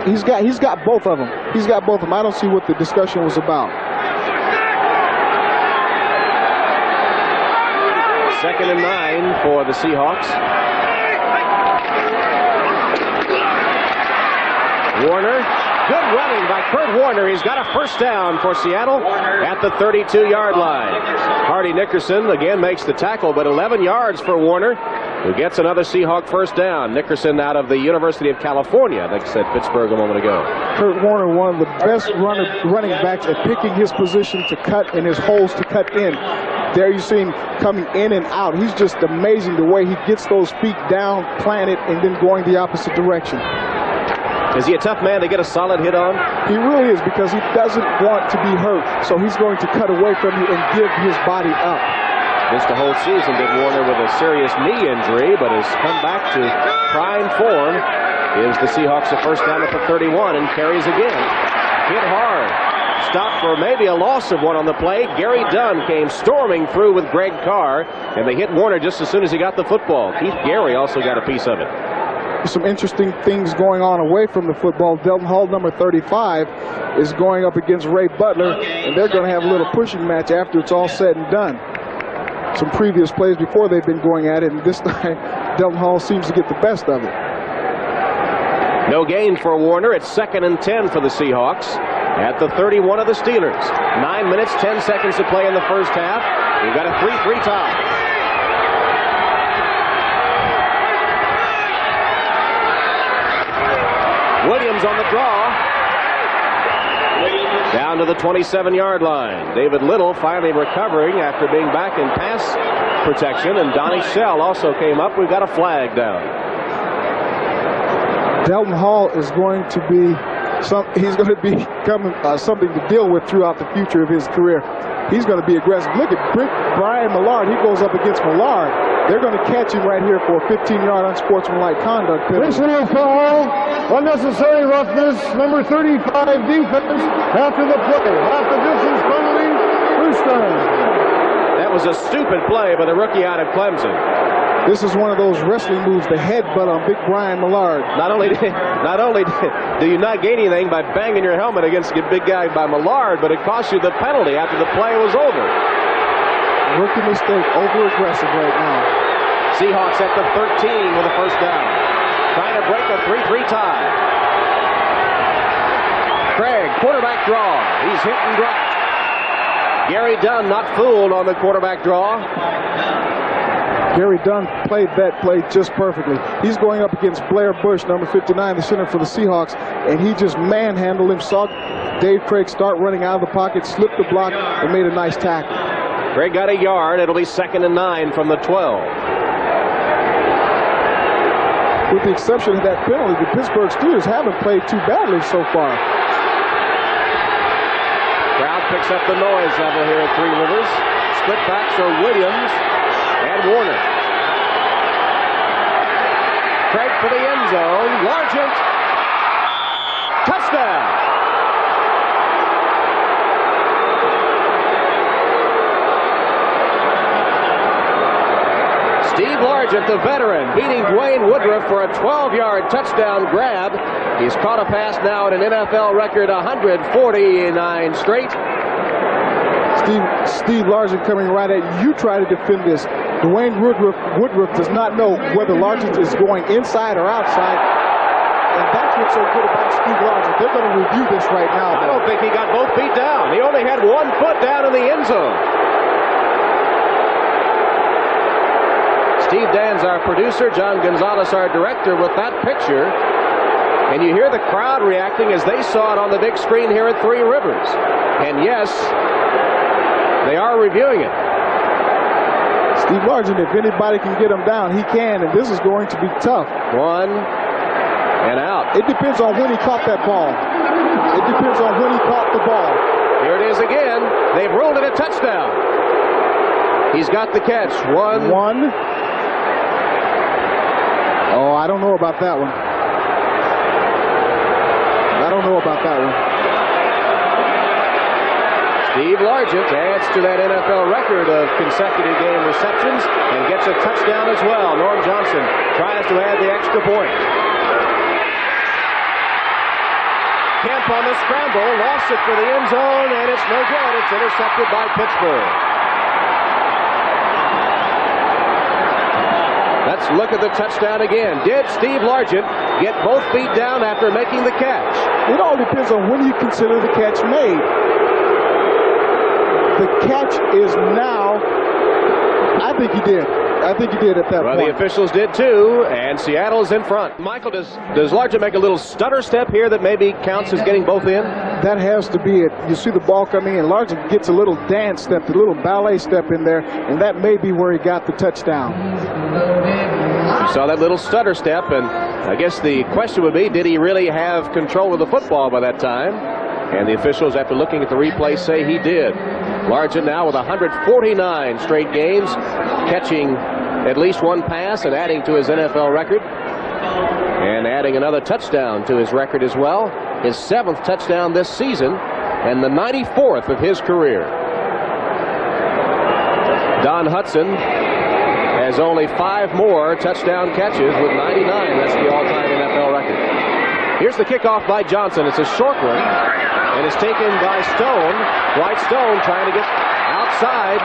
He's got both of them. He's got both of them. I don't see what the discussion was about. 2nd and 9 for the Seahawks. Warner, good running by Kurt Warner. He's got a first down for Seattle at the 32-yard line. Hardy Nickerson again makes the tackle, but 11 yards for Warner. who gets another Seahawk first down. Nickerson out of the University of California, I think said Pittsburgh a moment ago. Kurt Warner, one of the best running backs at picking his position to cut and his holes to cut in. There you see him coming in and out. He's just amazing the way he gets those feet down, planted, and then going the opposite direction. Is he a tough man to get a solid hit on? He really is, because he doesn't want to be hurt. So he's going to cut away from you and give his body up. Missed the whole season, did Warner, with a serious knee injury, but has come back to prime form. Gives the Seahawks a first down at the 31 and carries again. Hit hard. Stopped for maybe a loss of one on the play. Gary Dunn came storming through with Greg Carr, and they hit Warner just as soon as he got the football. Keith Gary also got a piece of it. Some interesting things going on away from the football. Delton Hall, number 35, is going up against Ray Butler, and they're going to have a little pushing match after it's all said and done. Some previous plays before they've been going at it, and this time Delton Hall seems to get the best of it. No gain for Warner. It's 2nd and 10 for the Seahawks at the 31 of the Steelers. 9 minutes, 10 seconds to play in the first half. We've got a 3-3 tie. Williams on the draw. Down to the 27-yard line. David Little finally recovering after being back in pass protection, and Donnie Shell also came up. We've got a flag down. Delton Hall is going to be something to deal with throughout the future of his career. He's going to be aggressive. Look at Brian Millard. He goes up against Millard. They're going to catch him right here for a 15-yard unsportsmanlike conduct penalty. Personal foul, unnecessary roughness, number 35 defense after the play. Half the distance penalty, first down. That was a stupid play by the rookie out of Clemson. This is one of those wrestling moves, the headbutt on big Brian Millard. Not only do you not gain anything by banging your helmet against a big guy by Millard, but it cost you the penalty after the play was over. Rookie mistake, over-aggressive right now. Seahawks at the 13 with a first down. Trying to break a 3-3 tie. Craig, quarterback draw. He's hit and dropped. Gary Dunn not fooled on the quarterback draw. Gary Dunn played that play just perfectly. He's going up against Blair Bush, number 59, the center for the Seahawks, and he just manhandled him, saw Dave Craig start running out of the pocket, slipped the block, and made a nice tackle. Craig got a yard. It'll be 2nd and 9 from the 12. With the exception of that penalty, the Pittsburgh Steelers haven't played too badly so far. Crowd picks up the noise level here at Three Rivers. Split backs are Williams and Warner. Craig for the end zone. Largent. Touchdown. Steve Largent, the veteran, beating Dwayne Woodruff for a 12-yard touchdown grab. He's caught a pass now at an NFL record 149 straight. Steve Largent coming right at you. You try to defend this. Dwayne Woodruff does not know whether Largent is going inside or outside. And that's what's so good about Steve Largent. They're going to review this right now. I don't think he got both feet down. He only had 1 foot down in the end zone. Steve Dan's our producer, John Gonzalez our director with that picture. And you hear the crowd reacting as they saw it on the big screen here at Three Rivers. And yes, they are reviewing it. Steve Largent, if anybody can get him down, he can, and this is going to be tough. 1 and out. It depends on when he caught that ball. It depends on when he caught the ball. Here it is again. They've ruled it a touchdown. He's got the catch. One. Oh, I don't know about that one. I don't know about that one. Steve Largent adds to that NFL record of consecutive game receptions and gets a touchdown as well. Norm Johnson tries to add the extra point. Kemp on the scramble, lost it for the end zone, and it's no good. It's intercepted by Pittsburgh. Let's look at the touchdown again. Did Steve Largent get both feet down after making the catch? It all depends on when you consider the catch made. The catch is now, I think he did. I think he did at that well, point. The officials did too, and Seattle's in front. Michael, does Largent make a little stutter step here that maybe counts as getting both in? That has to be it. You see the ball coming in. Largent gets a little dance step, a little ballet step in there, and that may be where he got the touchdown. You saw that little stutter step, and I guess the question would be, did he really have control of the football by that time? And the officials, after looking at the replay, say he did. Largent now with 149 straight games, catching at least one pass and adding to his NFL record. And adding another touchdown to his record as well. His 7th touchdown this season and the 94th of his career. Don Hudson has only 5 more touchdown catches with 99. That's the all-time NFL record. Here's the kickoff by Johnson. It's a short one, and it's taken by Stone. Dwight Stone trying to get outside.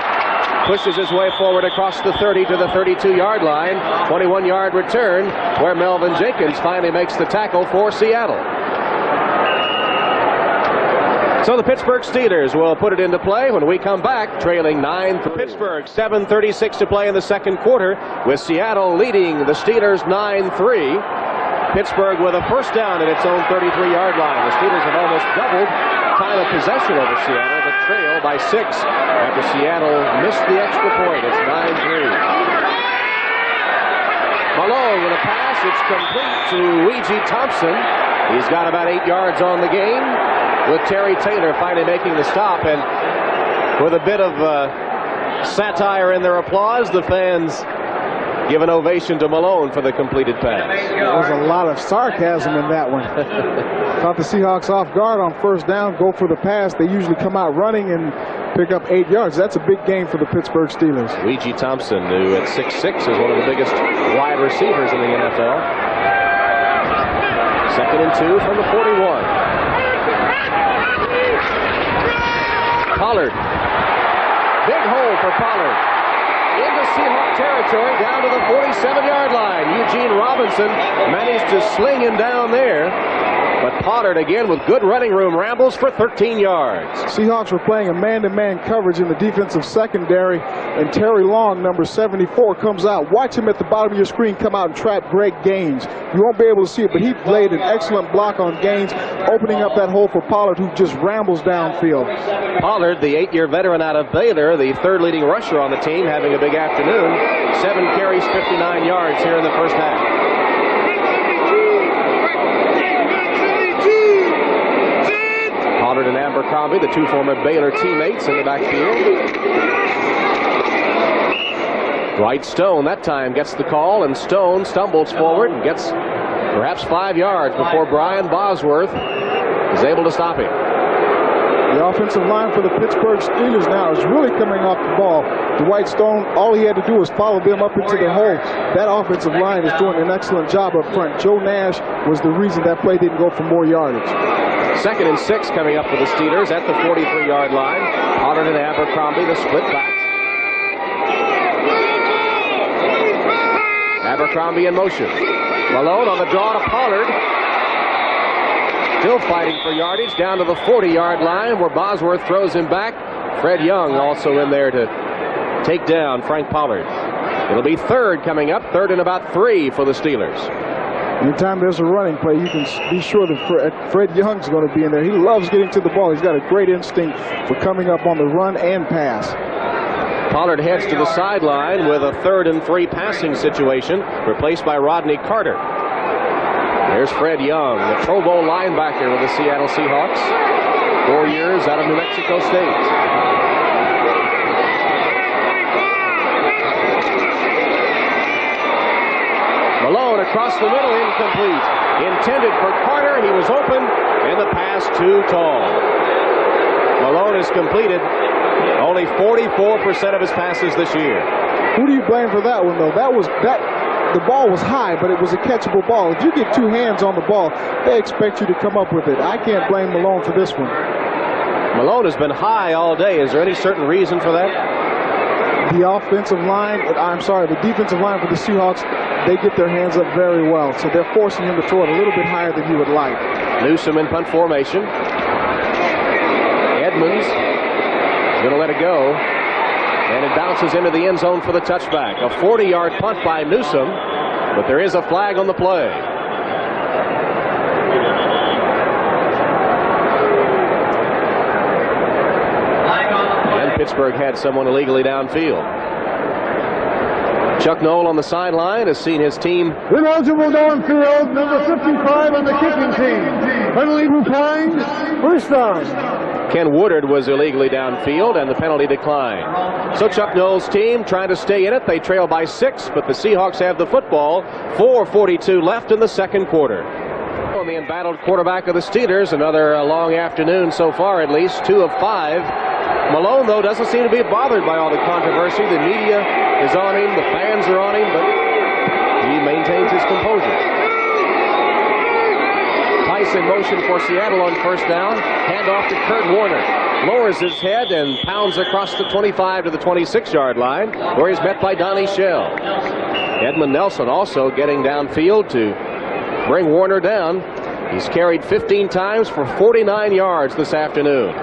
Pushes his way forward across the 30 to the 32-yard line. 21-yard return where Melvin Jenkins finally makes the tackle for Seattle. So the Pittsburgh Steelers will put it into play when we come back, trailing 9 for Pittsburgh. 7:36 to play in the second quarter, with Seattle leading the Steelers 9-3. Pittsburgh with a first down at its own 33-yard line. The Steelers have almost doubled time of possession over Seattle, but trail by 6 after Seattle missed the extra point. It's 9-3. Malone with a pass. It's complete to Ouija Thompson. He's got about 8 yards on the game, with Terry Taylor finally making the stop. And with a bit of satire in their applause, the fans give an ovation to Malone for the completed pass. There was a lot of sarcasm in that one. Caught the Seahawks off guard on first down, go for the pass. They usually come out running and pick up 8 yards. That's a big gain for the Pittsburgh Steelers. Ouija Thompson, who at 6'6" is one of the biggest wide receivers in the NFL. 2nd and 2 from the 41. Pollard. Big hole for Pollard. Into Seahawk territory, down to the 47-yard line. Eugene Robinson managed to sling him down there. But Pollard again with good running room, rambles for 13 yards. Seahawks were playing a man-to-man coverage in the defensive secondary, and Terry Long, number 74, comes out. Watch him at the bottom of your screen come out and trap Greg Gaines. You won't be able to see it, but he laid an excellent block on Gaines, opening up that hole for Pollard, who just rambles downfield. Pollard, the 8-year veteran out of Baylor, the 3rd leading rusher on the team, having a big afternoon. 7 carries, 59 yards here in the first half. Pollard and Abercrombie, the 2 former Baylor teammates, in the backfield. Dwight Stone that time gets the call, and Stone stumbles forward and gets perhaps 5 yards before Brian Bosworth is able to stop him. The offensive line for the Pittsburgh Steelers now is really coming off the ball. Dwight Stone, all he had to do was follow them up into the hole. That offensive line is doing an excellent job up front. Joe Nash was the reason that play didn't go for more yardage. 2nd and 6 coming up for the Steelers at the 43-yard line. Pollard and Abercrombie, the split backs. Abercrombie in motion. Malone on the draw to Pollard. Still fighting for yardage down to the 40-yard line where Bosworth throws him back. Fred Young also in there to take down Frank Pollard. It'll be 3rd coming up, 3rd and about 3 for the Steelers. Anytime there's a running play, you can be sure that Fred Young's going to be in there. He loves getting to the ball. He's got a great instinct for coming up on the run and pass. Pollard heads to the sideline with a 3rd and 3 passing situation, replaced by Rodney Carter. There's Fred Young, the Pro Bowl linebacker with the Seattle Seahawks. 4 years out of New Mexico State. Malone across the middle, incomplete. Intended for Carter, he was open, and the pass too tall. Malone has completed only 44% of his passes this year. Who do you blame for that one, though? The ball was high, but it was a catchable ball. If you get 2 hands on the ball, they expect you to come up with it. I can't blame Malone for this one. Malone has been high all day. Is there any certain reason for that? The defensive line for the Seahawks, they get their hands up very well, so they're forcing him to throw it a little bit higher than he would like. Newsome in punt formation. Edmonds going to let it go. And it bounces into the end zone for the touchback. A 40-yard punt by Newsom, but there is a flag on the play. And Pittsburgh had someone illegally downfield. Chuck Noll on the sideline has seen his team. Ineligible downfield, number 55 on the kicking team. Penalty declined, first down. Ken Woodard was illegally downfield, and the penalty declined. So Chuck Noll's team trying to stay in it. They trail by 6, but the Seahawks have the football. 4:42 left in the second quarter. On the embattled quarterback of the Steelers, another long afternoon so far, at least 2 of 5. Malone, though, doesn't seem to be bothered by all the controversy. The media is on him, the fans are on him, but he maintains his composure. Tice in motion for Seattle on first down. Hand off to Kurt Warner. Lowers his head and pounds across the 25 to the 26-yard line, where he's met by Donnie Shell. Edmund Nelson also getting downfield to bring Warner down. He's carried 15 times for 49 yards this afternoon.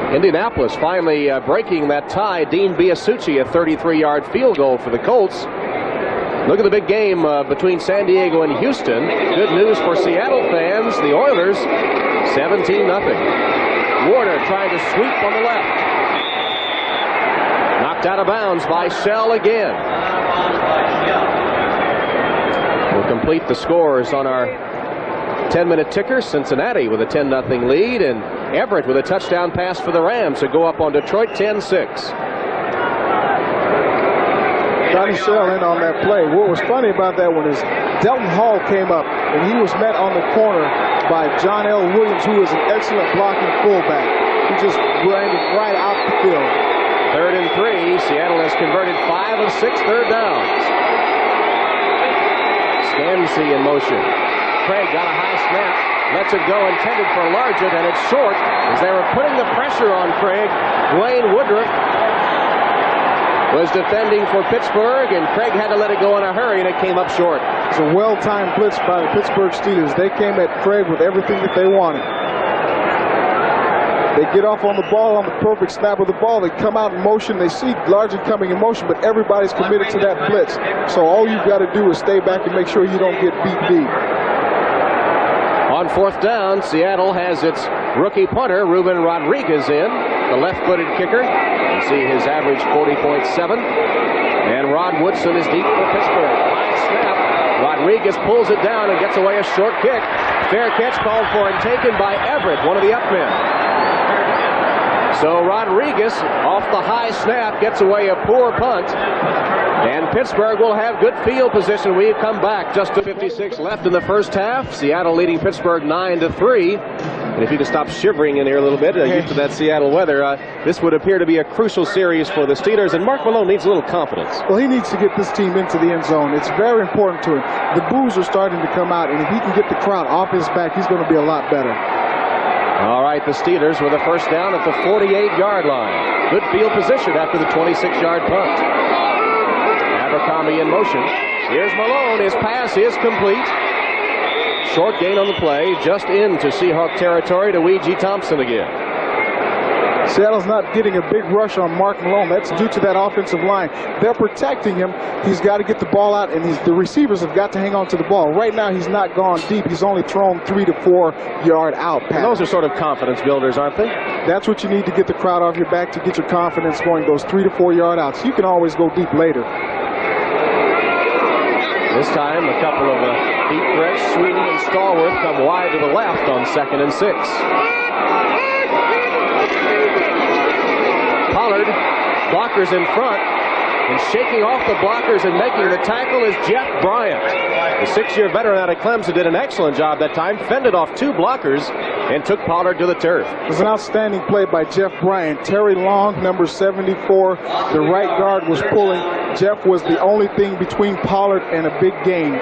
Indianapolis finally breaking that tie. Dean Biasucci, a 33-yard field goal for the Colts. Look at the big game between San Diego and Houston. Good news for Seattle fans. The Oilers, 17-0. Warner trying to sweep on the left. Knocked out of bounds by Shell again. We'll complete the scores on our 10-minute ticker. Cincinnati with a 10-0 lead, and Everett with a touchdown pass for the Rams to go up on Detroit 10-6. Donnie Shell in on that play. What was funny about that one is Delton Hall came up, and he was met on the corner by John L. Williams, who is an excellent blocking fullback. He just ran right out the field. 3rd and 3. Seattle has converted 5 of 6 third downs. Scansey in motion. Craig got a high snap, lets it go, intended for Largent, and it's short as they were putting the pressure on Craig. Dwayne Woodruff was defending for Pittsburgh, and Craig had to let it go in a hurry, and it came up short. It's a well-timed blitz by the Pittsburgh Steelers. They came at Craig with everything that they wanted. They get off on the ball on the perfect snap of the ball. They come out in motion. They see Largent coming in motion, but everybody's committed to that blitz. So all you've got to do is stay back and make sure you don't get beat deep. On fourth down, Seattle has its rookie punter, Ruben Rodriguez, in, the left-footed kicker. You see his average 40.7. And Rod Woodson is deep for Pittsburgh. High snap. Rodriguez pulls it down and gets away a short kick. Fair catch called for and taken by Everett, one of the up men. So Rodriguez, off the high snap, gets away a poor punt. And Pittsburgh will have good field position. We come back. Just 56 left in the first half. Seattle leading Pittsburgh 9-3. And if you can stop shivering in here a little bit, used to that Seattle weather, this would appear to be a crucial series for the Steelers. And Mark Malone needs a little confidence. Well, he needs to get this team into the end zone. It's very important to him. The boos are starting to come out, and if he can get the crowd off his back, he's going to be a lot better. All right, the Steelers with a first down at the 48-yard line. Good field position after the 26-yard punt. Abercrombie in motion. Here's Malone. His pass is complete. Short gain on the play, just into Seahawk territory to Ouija Thompson again. Seattle's not getting a big rush on Mark Malone. That's due to that offensive line. They're protecting him. He's got to get the ball out, and the receivers have got to hang on to the ball. Right now, he's not gone deep. He's only thrown 3 to 4 yard out passes. Those are sort of confidence builders, aren't they? That's what you need to get the crowd off your back to get your confidence going, those 3 to 4 yard outs. You can always go deep later. This time, a couple of deep threats. Sweeney and Stallworth come wide to the left on 2nd and 6. Pollard, blockers in front, and shaking off the blockers and making the tackle is Jeff Bryant. The 6-year veteran out of Clemson did an excellent job that time, fended off 2 blockers, and took Pollard to the turf. It was an outstanding play by Jeff Bryant. Terry Long, number 74, the right guard was pulling. Jeff was the only thing between Pollard and a big gain.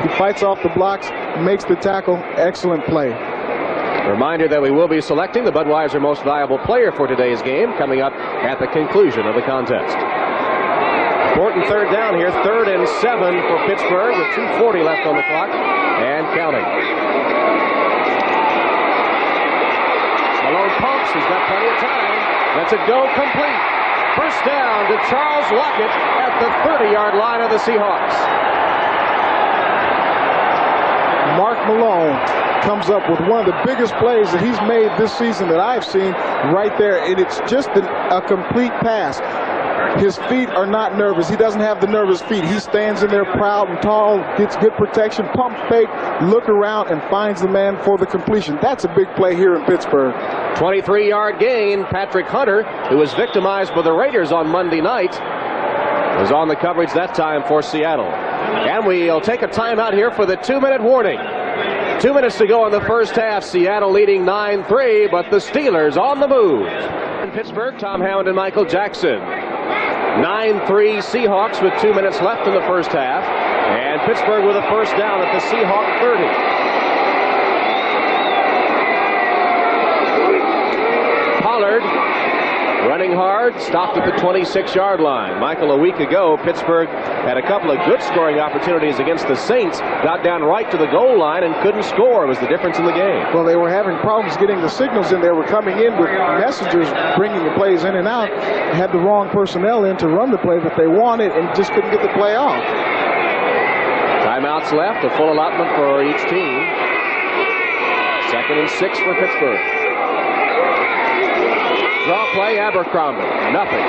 He fights off the blocks, makes the tackle. Excellent play. Reminder that we will be selecting the Budweiser Most Valuable Player for today's game coming up at the conclusion of the contest. Important third down here, 3rd and 7 for Pittsburgh with 2:40 left on the clock and counting. Malone pumps, he's got plenty of time. Lets it go complete. First down to Charles Lockett at the 30-yard line of the Seahawks. Mark Malone comes up with one of the biggest plays that he's made this season that I've seen right there, and it's just a complete pass. His feet are not nervous. He doesn't have the nervous feet. He stands in there proud and tall, gets good protection, pump fake, look around, and finds the man for the completion. That's a big play here in Pittsburgh. 23-yard gain. Patrick Hunter, who was victimized by the Raiders on Monday night, was on the coverage that time for Seattle. And we'll take a timeout here for the 2-minute warning. 2 minutes to go in the first half. Seattle leading 9-3, but the Steelers on the move. In Pittsburgh, Tom Hammond and Michael Jackson. 9-3 Seahawks with 2 minutes left in the first half. And Pittsburgh with a first down at the Seahawk 30. Pollard running hard, stopped at the 26-yard line. Michael, a week ago, Pittsburgh had a couple of good scoring opportunities against the Saints, got down right to the goal line and couldn't score. It was the difference in the game. Well, they were having problems getting the signals in. They were coming in with messengers bringing the plays in and out, had the wrong personnel in to run the play that they wanted and just couldn't get the play off. Timeouts left, a full allotment for each team. 2nd and 6 for Pittsburgh. Draw play, Abercrombie. Nothing.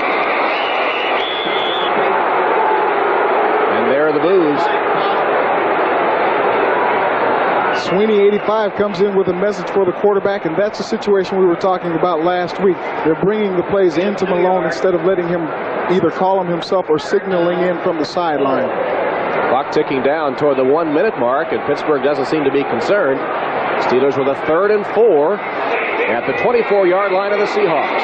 And there are the boos. Sweeney, 85, comes in with a message for the quarterback, and that's the situation we were talking about last week. They're bringing the plays into Malone instead of letting him either call them himself or signaling in from the sideline. Clock ticking down toward the 1-minute mark, and Pittsburgh doesn't seem to be concerned. Steelers with a 3rd and 4 at the 24-yard line of the Seahawks.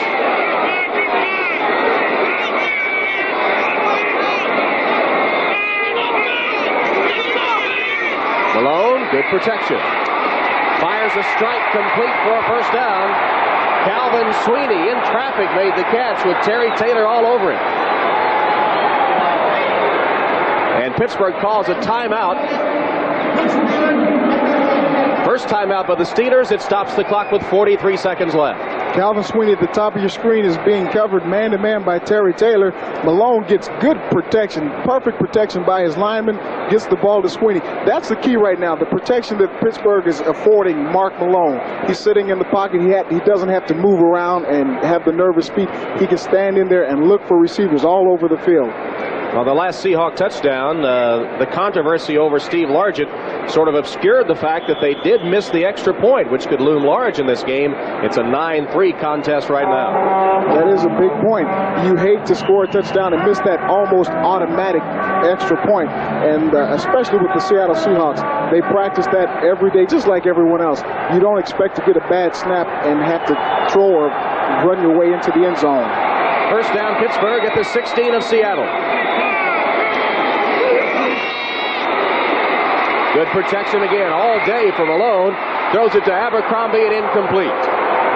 Malone, good protection. Fires a strike complete for a first down. Calvin Sweeney in traffic made the catch with Terry Taylor all over him. And Pittsburgh calls a timeout. First timeout by the Steelers. It stops the clock with 43 seconds left. Calvin Sweeney at the top of your screen is being covered man-to-man by Terry Taylor. Malone gets good protection, perfect protection by his lineman, gets the ball to Sweeney. That's the key right now, the protection that Pittsburgh is affording Mark Malone. He's sitting in the pocket. He doesn't have to move around and have the nervous feet. He can stand in there and look for receivers all over the field. Well, the last Seahawk touchdown, the controversy over Steve Largent sort of obscured the fact that they did miss the extra point, which could loom large in this game. It's a 9-3 contest right now. That is a big point. You hate to score a touchdown and miss that almost automatic extra point, and especially with the Seattle Seahawks. They practice that every day, just like everyone else. You don't expect to get a bad snap and have to throw or run your way into the end zone. First down, Pittsburgh at the 16 of Seattle. Good protection again all day for Malone. Throws it to Abercrombie and incomplete.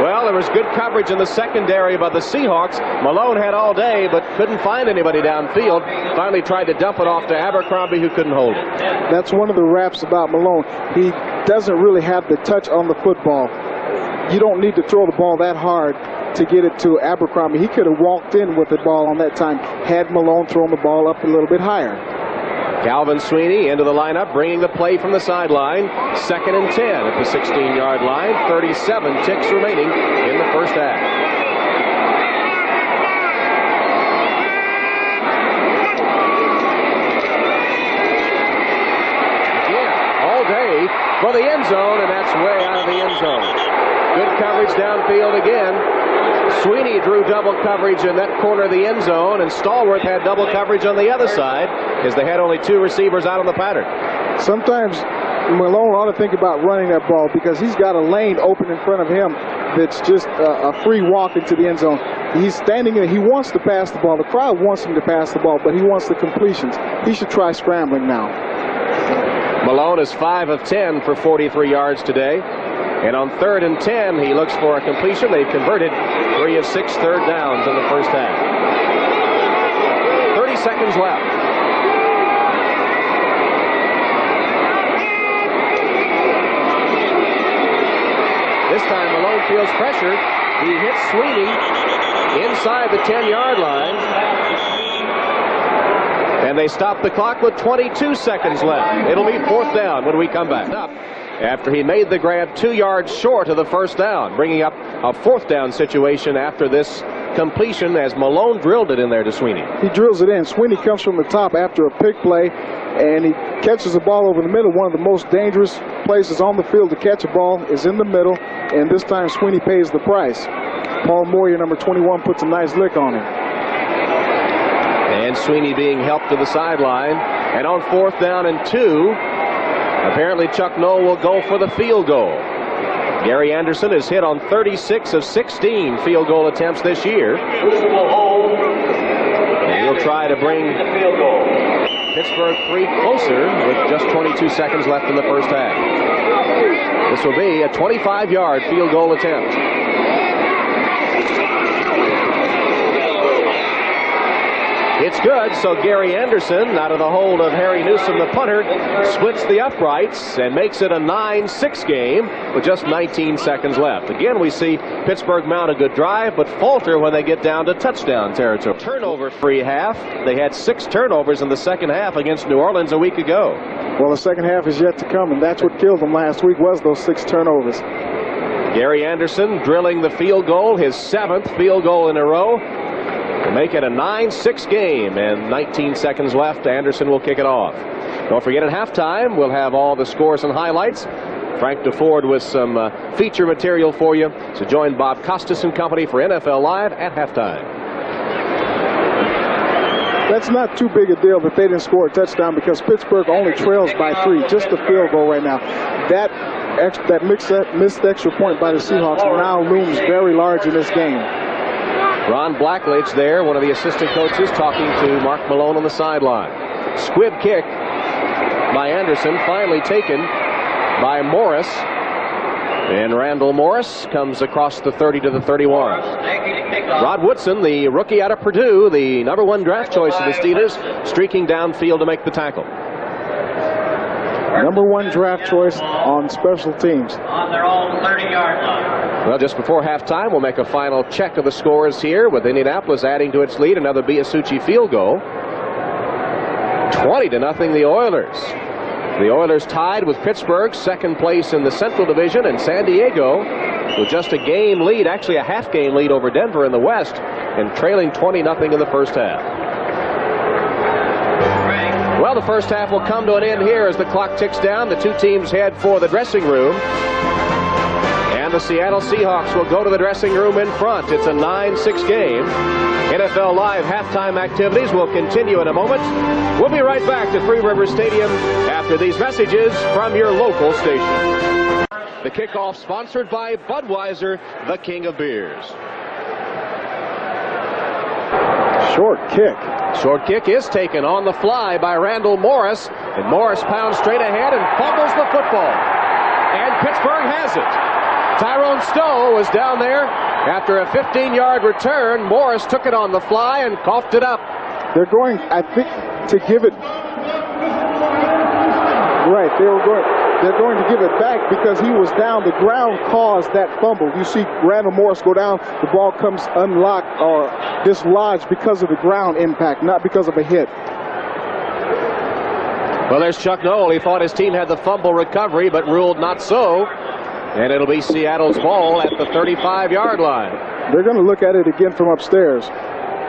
Well, there was good coverage in the secondary by the Seahawks. Malone had all day but couldn't find anybody downfield. Finally tried to dump it off to Abercrombie, who couldn't hold it. That's one of the raps about Malone. He doesn't really have the touch on the football. You don't need to throw the ball that hard to get it to Abercrombie. He could have walked in with the ball on that time had Malone thrown the ball up a little bit higher. Calvin Sweeney into the lineup, bringing the play from the sideline. 2nd and 10 at the 16-yard line. 37 ticks remaining in the first half. Again, all day for the end zone, and that's way out of the end zone. Good coverage downfield again. Sweeney drew double coverage in that corner of the end zone, and Stallworth had double coverage on the other side as they had only 2 receivers out on the pattern. Sometimes Malone ought to think about running that ball because he's got a lane open in front of him that's just a free walk into the end zone. He's standing there. He wants to pass the ball. The crowd wants him to pass the ball, but he wants the completions. He should try scrambling now. Malone is 5 of 10 for 43 yards today. And on 3rd and 10, he looks for a completion. They've converted 3 of 6 third downs in the first half. 30 seconds left. This time Malone feels pressure. He hits Sweeney inside the 10-yard line. And they stop the clock with 22 seconds left. It'll be 4th down when we come back. After he made the grab 2 yards short of the 1st down, bringing up a 4th down situation after this completion as Malone drilled it in there to Sweeney. He drills it in. Sweeney comes from the top after a pick play, and he catches the ball over the middle. One of the most dangerous places on the field to catch a ball is in the middle, and this time Sweeney pays the price. Paul Moyer, number 21, puts a nice lick on him. And Sweeney being helped to the sideline. And on 4th down and 2, apparently Chuck Noll will go for the field goal. Gary Anderson has hit on 36 of 16 field goal attempts this year. And he'll try to bring Pittsburgh 3 closer with just 22 seconds left in the 1st half. This will be a 25-yard field goal attempt. It's good, so Gary Anderson, out of the hold of Harry Newsom, the punter, splits the uprights and makes it a 9-6 game with just 19 seconds left. Again, we see Pittsburgh mount a good drive, but falter when they get down to touchdown territory. Turnover-free half. They had 6 turnovers in the second half against New Orleans a week ago. Well, the second half is yet to come, and that's what killed them last week, was those 6 turnovers. Gary Anderson drilling the field goal, his 7th field goal in a row. To make it a 9-6 game, and 19 seconds left. Anderson will kick it off. Don't forget, at halftime, we'll have all the scores and highlights. Frank DeFord with some feature material for you. So join Bob Costas and company for NFL Live at halftime. That's not too big a deal that they didn't score a touchdown, because Pittsburgh only trails by 3, just a field goal right now. That missed extra point by the Seahawks now looms very large in this game. Ron Blackledge there, one of the assistant coaches, talking to Mark Malone on the sideline. Squib kick by Anderson, finally taken by Morris. And Randall Morris comes across the 30 to the 31. Rod Woodson, the rookie out of Purdue, the number 1 draft choice of the Steelers, streaking downfield to make the tackle. Number 1 draft choice on special teams. On their own 30-yard line. Well, just before halftime, we'll make a final check of the scores here, with Indianapolis adding to its lead another Biasucci field goal. 20 to nothing, the Oilers. The Oilers tied with Pittsburgh, 2nd place in the Central Division, and San Diego with just a game lead, actually a half game lead over Denver in the West, and trailing 20-0 in the 1st half. Well, the 1st half will come to an end here as the clock ticks down. The 2 teams head for the dressing room. And the Seattle Seahawks will go to the dressing room in front. It's a 9-6 game. NFL Live halftime activities will continue in a moment. We'll be right back to Three Rivers Stadium after these messages from your local station. The kickoff sponsored by Budweiser, the king of beers. Short kick. Short kick is taken on the fly by Randall Morris. And Morris pounds straight ahead and fumbles the football. And Pittsburgh has it. Tyrone Stowe was down there after a 15-yard return. Morris took it on the fly and coughed it up. They're going, I think, to give it. Right, they're going to give it back because he was down. The ground caused that fumble. You see Randall Morris go down. The ball comes unlocked or dislodged because of the ground impact, not because of a hit. Well, there's Chuck Noll. He thought his team had the fumble recovery, but ruled not so. And it'll be Seattle's ball at the 35-yard line. They're going to look at it again from upstairs.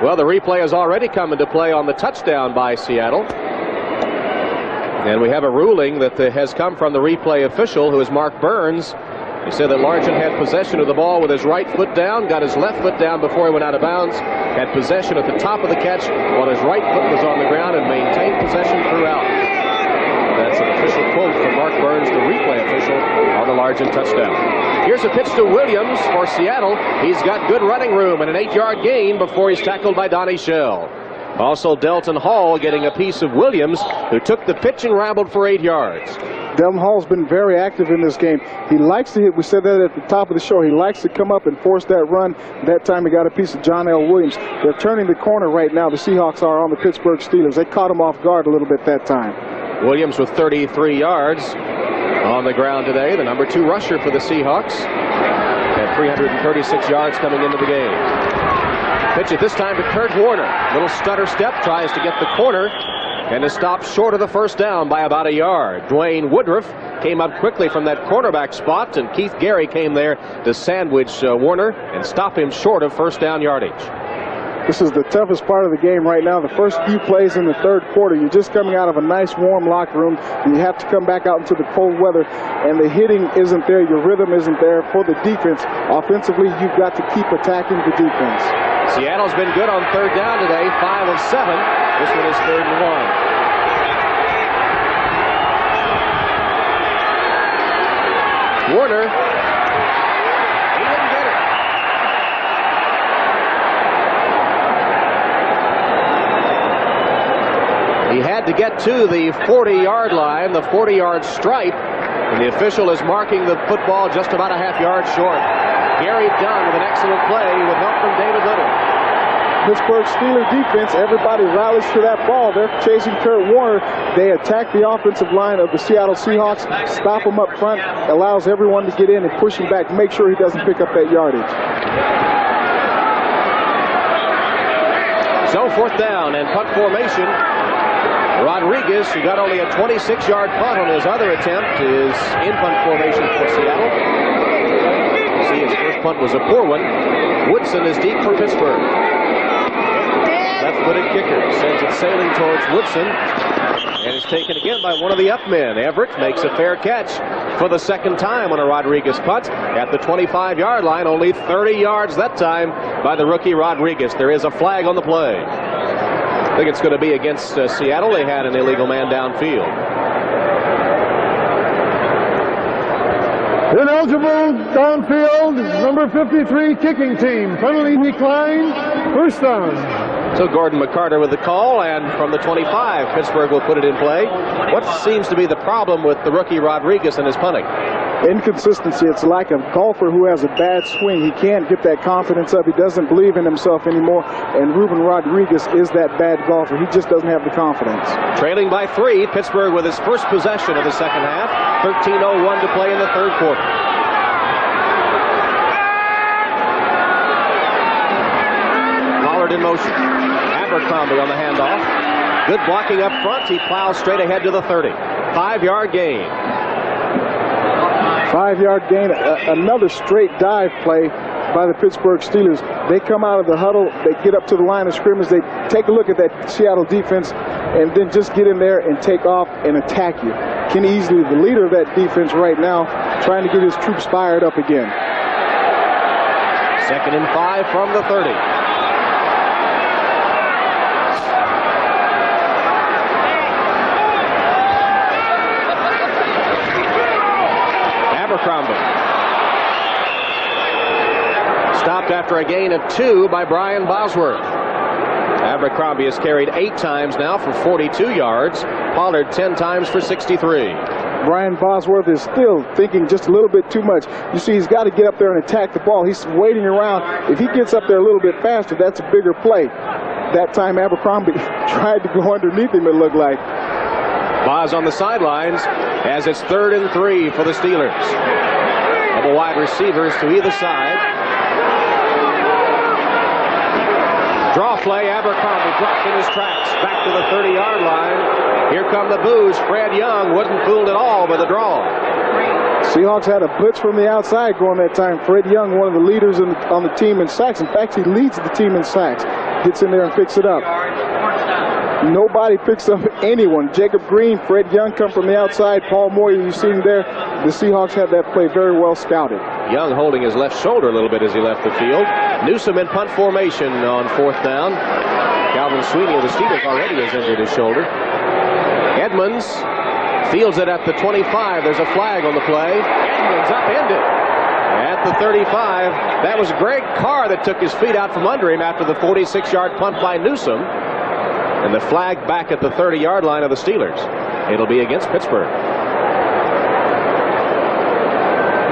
Well, the replay has already come into play on the touchdown by Seattle. And we have a ruling that has come from the replay official, who is Mark Burns. He said that Largent had possession of the ball with his right foot down, got his left foot down before he went out of bounds, had possession at the top of the catch while his right foot was on the ground, and maintained possession throughout. That's an official quote from Mark Burns, the replay official, on the Largent touchdown. Here's a pitch to Williams for Seattle. He's got good running room and an 8-yard gain before he's tackled by Donnie Shell. Also, Delton Hall getting a piece of Williams, who took the pitch and rambled for 8 yards. Delton Hall's been very active in this game. He likes to hit. We said that at the top of the show. He likes to come up and force that run. That time he got a piece of John L. Williams. They're turning the corner right now. The Seahawks are on the Pittsburgh Steelers. They caught him off guard a little bit that time. Williams with 33 yards on the ground today. The number 2 rusher for the Seahawks. Had 336 yards coming into the game. Pitch it this time to Kurt Warner. Little stutter step, tries to get the corner, and is stopped short of the first down by about a yard. Dwayne Woodruff came up quickly from that cornerback spot, and Keith Gary came there to sandwich Warner and stop him short of first down yardage. This is the toughest part of the game right now. The first few plays in the third quarter, you're just coming out of a nice warm locker room, and you have to come back out into the cold weather, and the hitting isn't there, your rhythm isn't there for the defense. Offensively, you've got to keep attacking the defense. Seattle's been good on third down today, 5 of 7. This one is 3rd and 1. Warner. He didn't get it. He had to get to the 40-yard line, the 40-yard stripe, and the official is marking the football just about a half-yard short. Gary Dunn with an excellent play with help from David Little. Pittsburgh Steelers defense, everybody rallies to that ball. They're chasing Kurt Warner. They attack the offensive line of the Seattle Seahawks, stop him up front, allows everyone to get in and push him back, make sure he doesn't pick up that yardage. So 4th down and punt formation. Rodriguez, who got only a 26-yard punt on his other attempt, is in punt formation for Seattle. You see, his first punt was a poor one. Woodson is deep for Pittsburgh. Left-footed kicker sends it sailing towards Woodson, and is taken again by one of the up men. Everett makes a fair catch for the second time on a Rodriguez punt at the 25-yard line. Only 30 yards that time by the rookie Rodriguez. There is a flag on the play. I think it's going to be against Seattle. They had an illegal man downfield. Ineligible downfield, number 53 kicking team. Penalty decline, first down. So Gordon McCarter with the call, and from the 25, Pittsburgh will put it in play. What seems to be the problem with the rookie Rodriguez and his punting? Inconsistency. It's like a golfer who has a bad swing. He can't get that confidence up. He doesn't believe in himself anymore, and Ruben Rodriguez is that bad golfer. He just doesn't have the confidence. Trailing by 3, Pittsburgh with his first possession of the second half. 13:01 to play in the third quarter. Pollard in motion. Abercrombie on the handoff. Good blocking up front. He plows straight ahead to the 30. 5-yard gain. 5-yard gain. Another straight dive play by the Pittsburgh Steelers. They come out of the huddle. They get up to the line of scrimmage. They take a look at that Seattle defense and then just get in there and take off and attack you. Kenny Easley, the leader of that defense right now, trying to get his troops fired up again. 2nd and 5 from the 30. Abercrombie. Stopped after a gain of 2 by Brian Bosworth. Abercrombie has carried 8 times now for 42 yards. Pollard 10 times for 63. Brian Bosworth is still thinking just a little bit too much. You see, he's got to get up there and attack the ball. He's waiting around. If he gets up there a little bit faster, that's a bigger play. That time Abercrombie tried to go underneath him, it looked like. Boz on the sidelines as it's 3rd and 3 for the Steelers. Double wide receivers to either side. Draw play, Abercrombie dropped in his tracks, back to the 30-yard line. Here come the boos. Fred Young wasn't fooled at all by the draw. Seahawks had a blitz from the outside going that time. Fred Young, one of the leaders on the team in sacks. In fact, he leads the team in sacks. Gets in there and picks it up. Nobody picks up anyone. Jacob Green, Fred Young come from the outside. Paul Moyer, you see him there. The Seahawks had that play very well scouted. Young holding his left shoulder a little bit as he left the field. Newsom in punt formation on 4th down. Calvin Sweeney of the Steelers already has injured his shoulder. Edmonds fields it at the 25. There's a flag on the play. Edmonds upended at the 35. That was Greg Carr that took his feet out from under him after the 46-yard punt by Newsom. And the flag back at the 30-yard line of the Steelers. It'll be against Pittsburgh.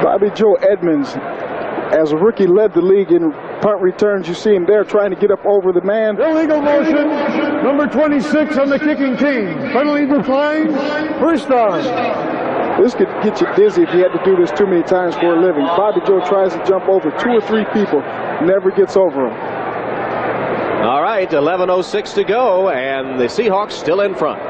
Bobby Joe Edmonds, as a rookie, led the league in punt returns. You see him there trying to get up over the man. Illegal motion, number 26 on the kicking team. Penalty decline, first down. This could get you dizzy if you had to do this too many times for a living. Bobby Joe tries to jump over 2 or 3 people, never gets over them. All right, 11:06 to go, and the Seahawks still in front.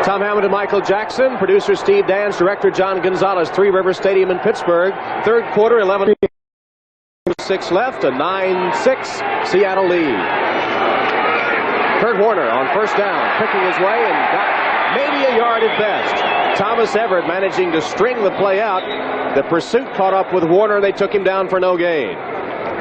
Tom Hammond and Michael Jackson, producer Steve Dance, director John Gonzalez, Three Rivers Stadium in Pittsburgh. Third quarter, 11:06 left, a 9-6 Seattle lead. Kurt Warner on first down, picking his way and got maybe a yard at best. Thomas Everett managing to string the play out. The pursuit caught up with Warner. They took him down for no gain.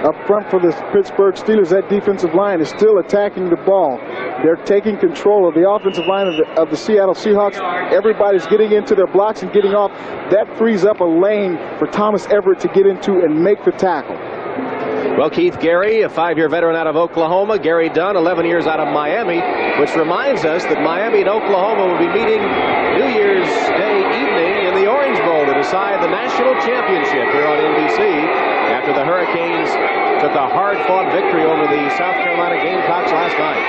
Up front for the Pittsburgh Steelers, that defensive line is still attacking the ball. They're taking control of the offensive line of the Seattle Seahawks. Everybody's getting into their blocks and getting off. That frees up a lane for Thomas Everett to get into and make the tackle. Well, Keith Gary, a 5-year veteran out of Oklahoma. Gary Dunn, 11 years out of Miami, which reminds us that Miami and Oklahoma will be meeting New Year's Day evening in the Orange Bowl to decide the national championship here on NBC after the Hurricanes took a hard-fought victory over the South Carolina Gamecocks last night.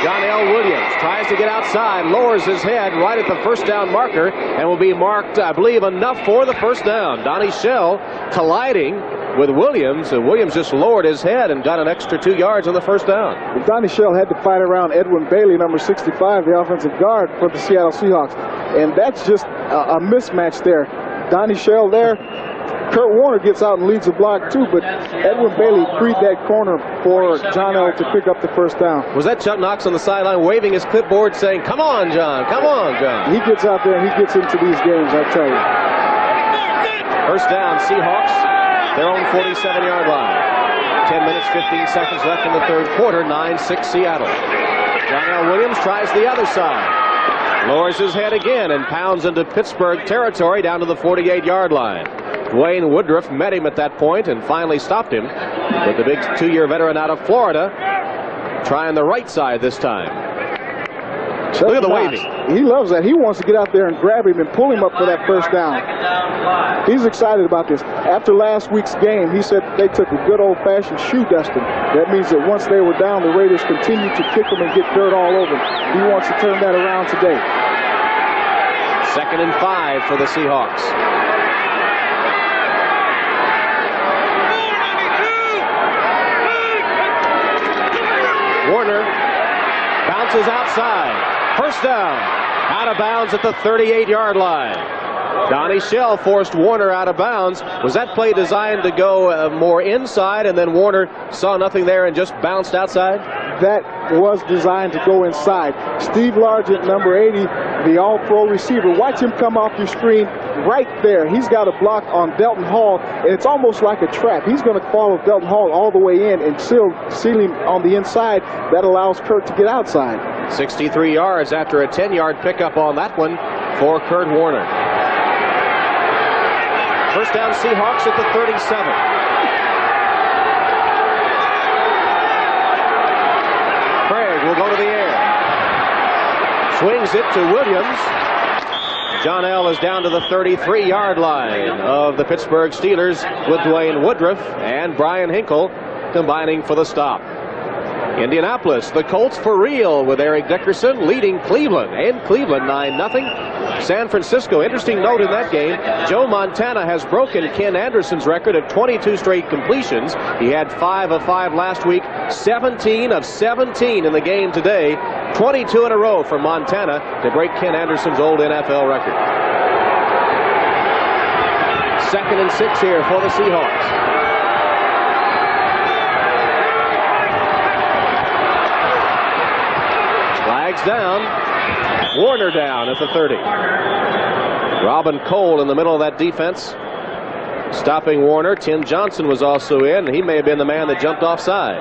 John L. Williams tries to get outside, lowers his head right at the first down marker, and will be marked, I believe, enough for the first down. Donnie Shell colliding with Williams, and Williams just lowered his head and got an extra 2 yards on the first down. Donnie Shell had to fight around Edwin Bailey, number 65, the offensive guard for the Seattle Seahawks, and that's just a mismatch there. Donnie Shell there. Kurt Warner gets out and leads the block too, but Edwin Bailey freed that corner for John L. to pick up the first down. Was that Chuck Knox on the sideline waving his clipboard saying, "Come on, John, come on, John"? He gets out there and he gets into these games, I tell you. First down, Seahawks, their own 47-yard line. 10 minutes, 15 seconds left in the third quarter, 9-6 Seattle. John L. Williams tries the other side. Lowers his head again and pounds into Pittsburgh territory down to the 48-yard line. Dwayne Woodruff met him at that point and finally stopped him with the big 2-year veteran out of Florida trying the right side this time. Look at the waving. He loves that. He wants to get out there and grab him and pull him up for that first down. He's excited about this. After last week's game, he said they took a good old-fashioned shoe dusting. That means that once they were down, the Raiders continued to kick them and get dirt all over them. He wants to turn that around today. 2nd and 5 for the Seahawks. Warner bounces outside. First down. Out of bounds at the 38-yard line. Donnie Shell forced Warner out of bounds. Was that play designed to go more inside, and then Warner saw nothing there and just bounced outside? That was designed to go inside. Steve Largent, number 80, the all-pro receiver. Watch him come off your screen right there. He's got a block on Delton Hall, and it's almost like a trap. He's going to follow Delton Hall all the way in and seal him on the inside. That allows Kurt to get outside. 63 yards after a 10-yard pickup on that one for Kurt Warner. First down, Seahawks at the 37. Craig will go to the air. Swings it to Williams. John L. is down to the 33-yard line of the Pittsburgh Steelers with Dwayne Woodruff and Brian Hinkle combining for the stop. Indianapolis, the Colts for real with Eric Dickerson leading Cleveland, and Cleveland 9-0. San Francisco, interesting note in that game, Joe Montana has broken Ken Anderson's record of 22 straight completions. He had 5 of 5 last week, 17 of 17 in the game today. 22 in a row for Montana to break Ken Anderson's old NFL record. 2nd and 6 here for the Seahawks. Flags down. Warner down at the 30. Robin Cole in the middle of that defense, stopping Warner. Tim Johnson was also in. He may have been the man that jumped offside.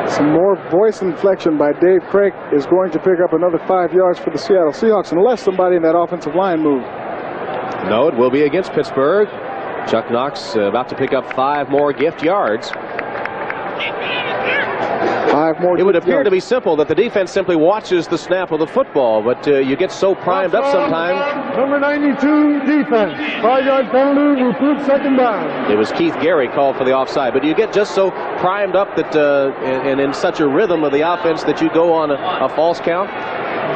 Some more voice inflection by Dave Craig is going to pick up another 5 yards for the Seattle Seahawks unless somebody in that offensive line moves. No, it will be against Pittsburgh. Chuck Knox about to pick up 5 more gift yards. 5 more. It would appear to be simple that the defense simply watches the snap of the football, but you get so primed up sometimes. Number 92 defense. 5-yard penalty, Recruit second down. It was Keith Gary called for the offside, but you get just so primed up that and in such a rhythm of the offense that you go on a false count.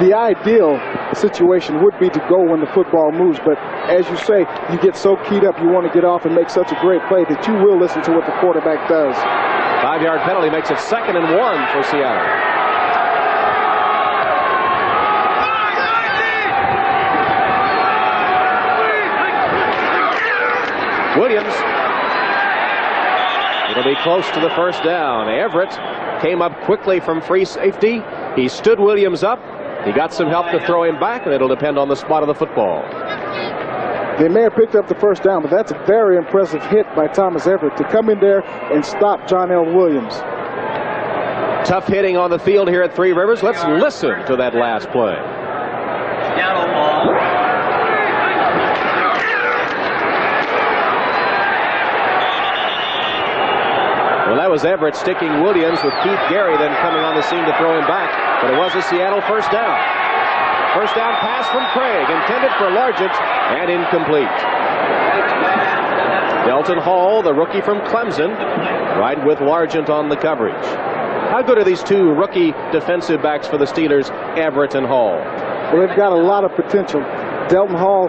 The ideal situation would be to go when the football moves. But as you say, you get so keyed up, you want to get off and make such a great play that you will listen to what the quarterback does. 5-yard penalty makes it 2nd and 1 for Seattle. Williams. It'll be close to the first down. Everett came up quickly from free safety. He stood Williams up. He got some help to throw him back, and it'll depend on the spot of the football. They may have picked up the first down, but that's a very impressive hit by Thomas Everett to come in there and stop John L. Williams. Tough hitting on the field here at Three Rivers. Let's listen to that last play. Seattle ball. Well, that was Everett sticking Williams with Keith Gary then coming on the scene to throw him back. But it was a Seattle first down. First down pass from Craig, intended for Largent and incomplete. Delton Hall, the rookie from Clemson, right with Largent on the coverage. How good are these two rookie defensive backs for the Steelers, Everett and Hall? Well, they've got a lot of potential. Delton Hall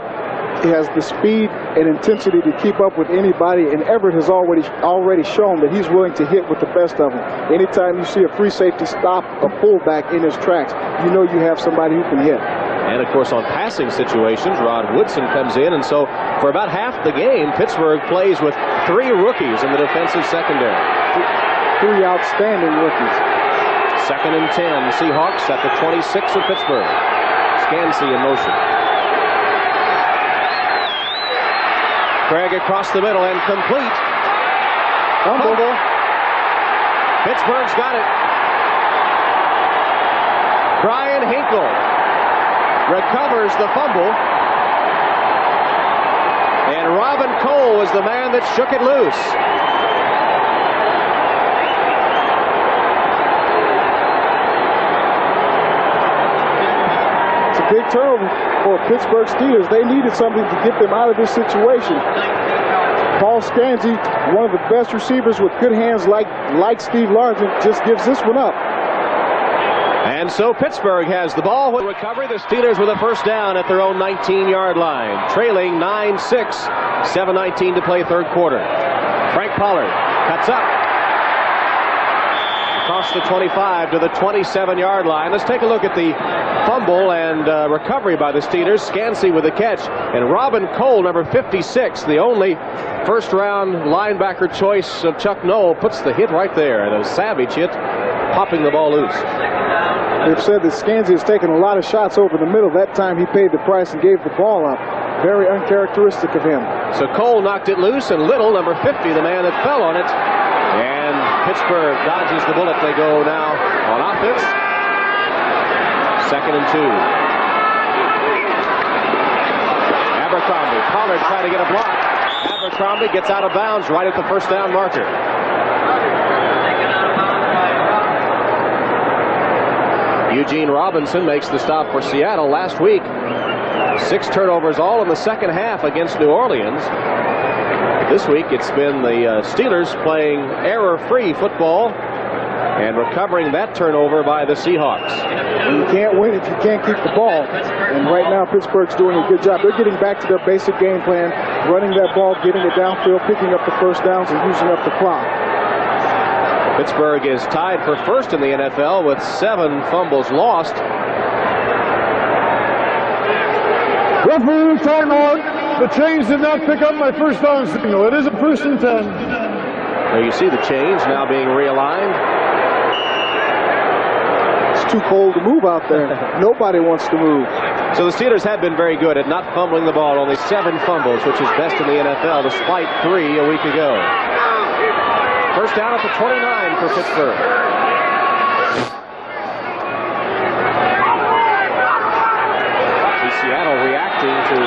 has the speed and intensity to keep up with anybody, and Everett has already shown that he's willing to hit with the best of them. Anytime you see a free safety stop a fullback in his tracks, you know you have somebody who can hit. And of course on passing situations, Rod Woodson comes in, and so for about half the game, Pittsburgh plays with 3 rookies in the defensive secondary. 3 outstanding rookies. 2nd and 10, Seahawks at the 26 of Pittsburgh. Scansey in motion. Craig across the middle and complete. Fumble. Pittsburgh's got it. Brian Hinkle recovers the fumble. And Robin Cole was the man that shook it loose. It's a big turnover for Pittsburgh Steelers. They needed something to get them out of this situation. Paul Scansey, one of the best receivers with good hands like Steve Largent, just gives this one up. And so Pittsburgh has the ball with recovery. The Steelers with a first down at their own 19-yard line, trailing 9-6, 7:19 to play third quarter. Frank Pollard cuts up across the 25 to the 27-yard line. Let's take a look at the fumble and recovery by the Steelers. Scansey with the catch, and Robin Cole, number 56, the only first-round linebacker choice of Chuck Noll, puts the hit right there, and a savage hit, popping the ball loose. They've said that Scansey has taken a lot of shots over the middle. That time he paid the price and gave the ball up. Very uncharacteristic of him. So Cole knocked it loose, and Little, number 50, the man that fell on it, and Pittsburgh dodges the bullet. They go now on offense. 2nd and 2. Abercrombie. Pollard trying to get a block. Abercrombie gets out of bounds right at the first down marker. Eugene Robinson makes the stop for Seattle last week. 6 turnovers all in the second half against New Orleans. This week it's been the Steelers playing error-free football and recovering that turnover by the Seahawks. You can't win if you can't keep the ball. And right now Pittsburgh's doing a good job. They're getting back to their basic game plan, running that ball, getting it downfield, picking up the first downs, and using up the clock. Pittsburgh is tied for first in the NFL with 7 fumbles lost. Referee timeout. The chains did not pick up my first down signal. It is a 1st and 10. There you see the chains now being realigned. It's too cold to move out there. Nobody wants to move. So the Steelers have been very good at not fumbling the ball. Only 7 fumbles, which is best in the NFL, despite 3 a week ago. First down at the 29 for Pittsburgh. Seattle reacting to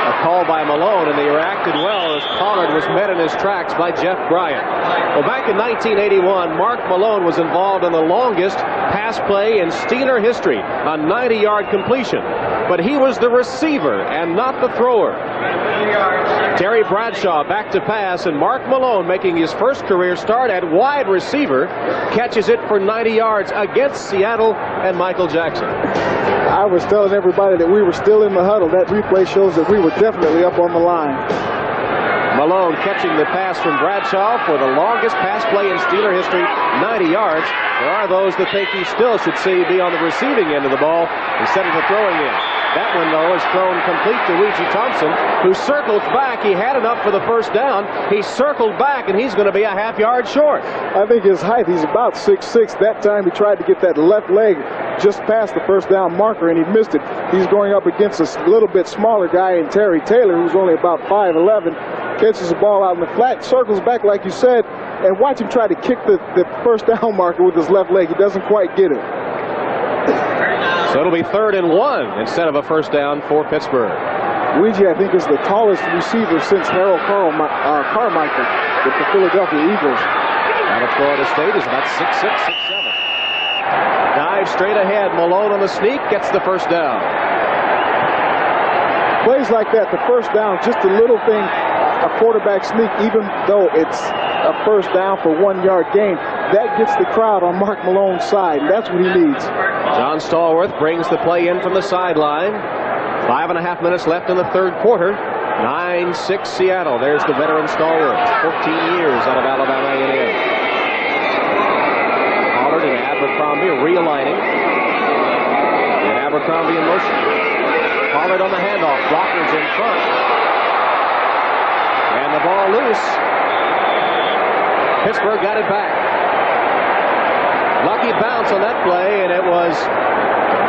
a call by Malone, and they reacted well as Pollard was met in his tracks by Jeff Bryant. Well, back in 1981, Mark Malone was involved in the longest pass play in Steeler history, a 90-yard completion. But he was the receiver and not the thrower. Terry Bradshaw back to pass, and Mark Malone, making his first career start at wide receiver, catches it for 90 yards against Seattle and Michael Jackson. I was telling everybody that we were still in the huddle. That replay shows that we were definitely up on the line. Malone catching the pass from Bradshaw for the longest pass play in Steeler history, 90 yards. There are those that think he still should be on the receiving end of the ball instead of the throwing end. That one, though, is thrown complete to Weegie Thompson, who circles back. He had enough for the first down. He circled back, and he's going to be a half-yard short. I think his height, he's about 6'6". That time he tried to get that left leg just past the first down marker, and he missed it. He's going up against a little bit smaller guy in Terry Taylor, who's only about 5'11". Catches the ball out in the flat, circles back like you said, and watch him try to kick the first down marker with his left leg. He doesn't quite get it. So it'll be 3rd and 1 instead of a first down for Pittsburgh. Weegie, I think, is the tallest receiver since Harold Carmichael with the Philadelphia Eagles. Out of Florida State is about 6'6", 6'7". Dive straight ahead. Malone on the sneak, gets the first down. Plays like that, the first down, just a little thing, a quarterback sneak, even though it's a first down for 1-yard gain, that gets the crowd on Mark Malone's side, and that's what he needs. John Stallworth brings the play in from the sideline. 5.5 minutes left in the third quarter. 9-6 Seattle. There's the veteran Stallworth, 14 years out of Alabama A&M. Pollard and Abercrombie realigning. And Abercrombie in motion. Pollard on the handoff. Blockers in front. And the ball loose. Pittsburgh got it back. Lucky bounce on that play, and it was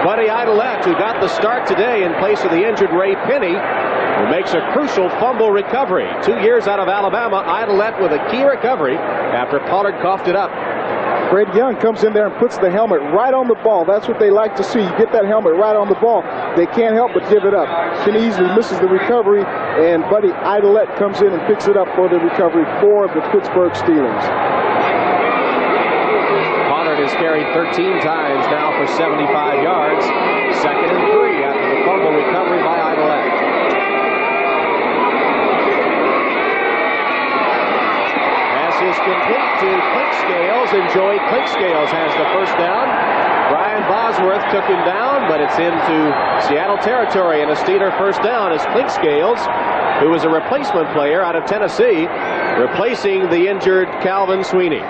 Buddy Idolette who got the start today in place of the injured Ray Penny, who makes a crucial fumble recovery. 2 years out of Alabama, Idolette with a key recovery after Pollard coughed it up. Fred Young comes in there and puts the helmet right on the ball. That's what they like to see. You get that helmet right on the ball. They can't help but give it up. Kenny easily misses the recovery, and Buddy Idolette comes in and picks it up for the recovery for the Pittsburgh Steelers. Pollard has carried 13 times now for 75 yards. 2nd and 3 after the fumble recovery by Idolette. Is complete to Clinkscales, and Joey Clinkscales has the first down. Brian Bosworth took him down, but it's into Seattle territory, and a Steeler first down is Clinkscales, who was a replacement player out of Tennessee, replacing the injured Calvin Sweeney.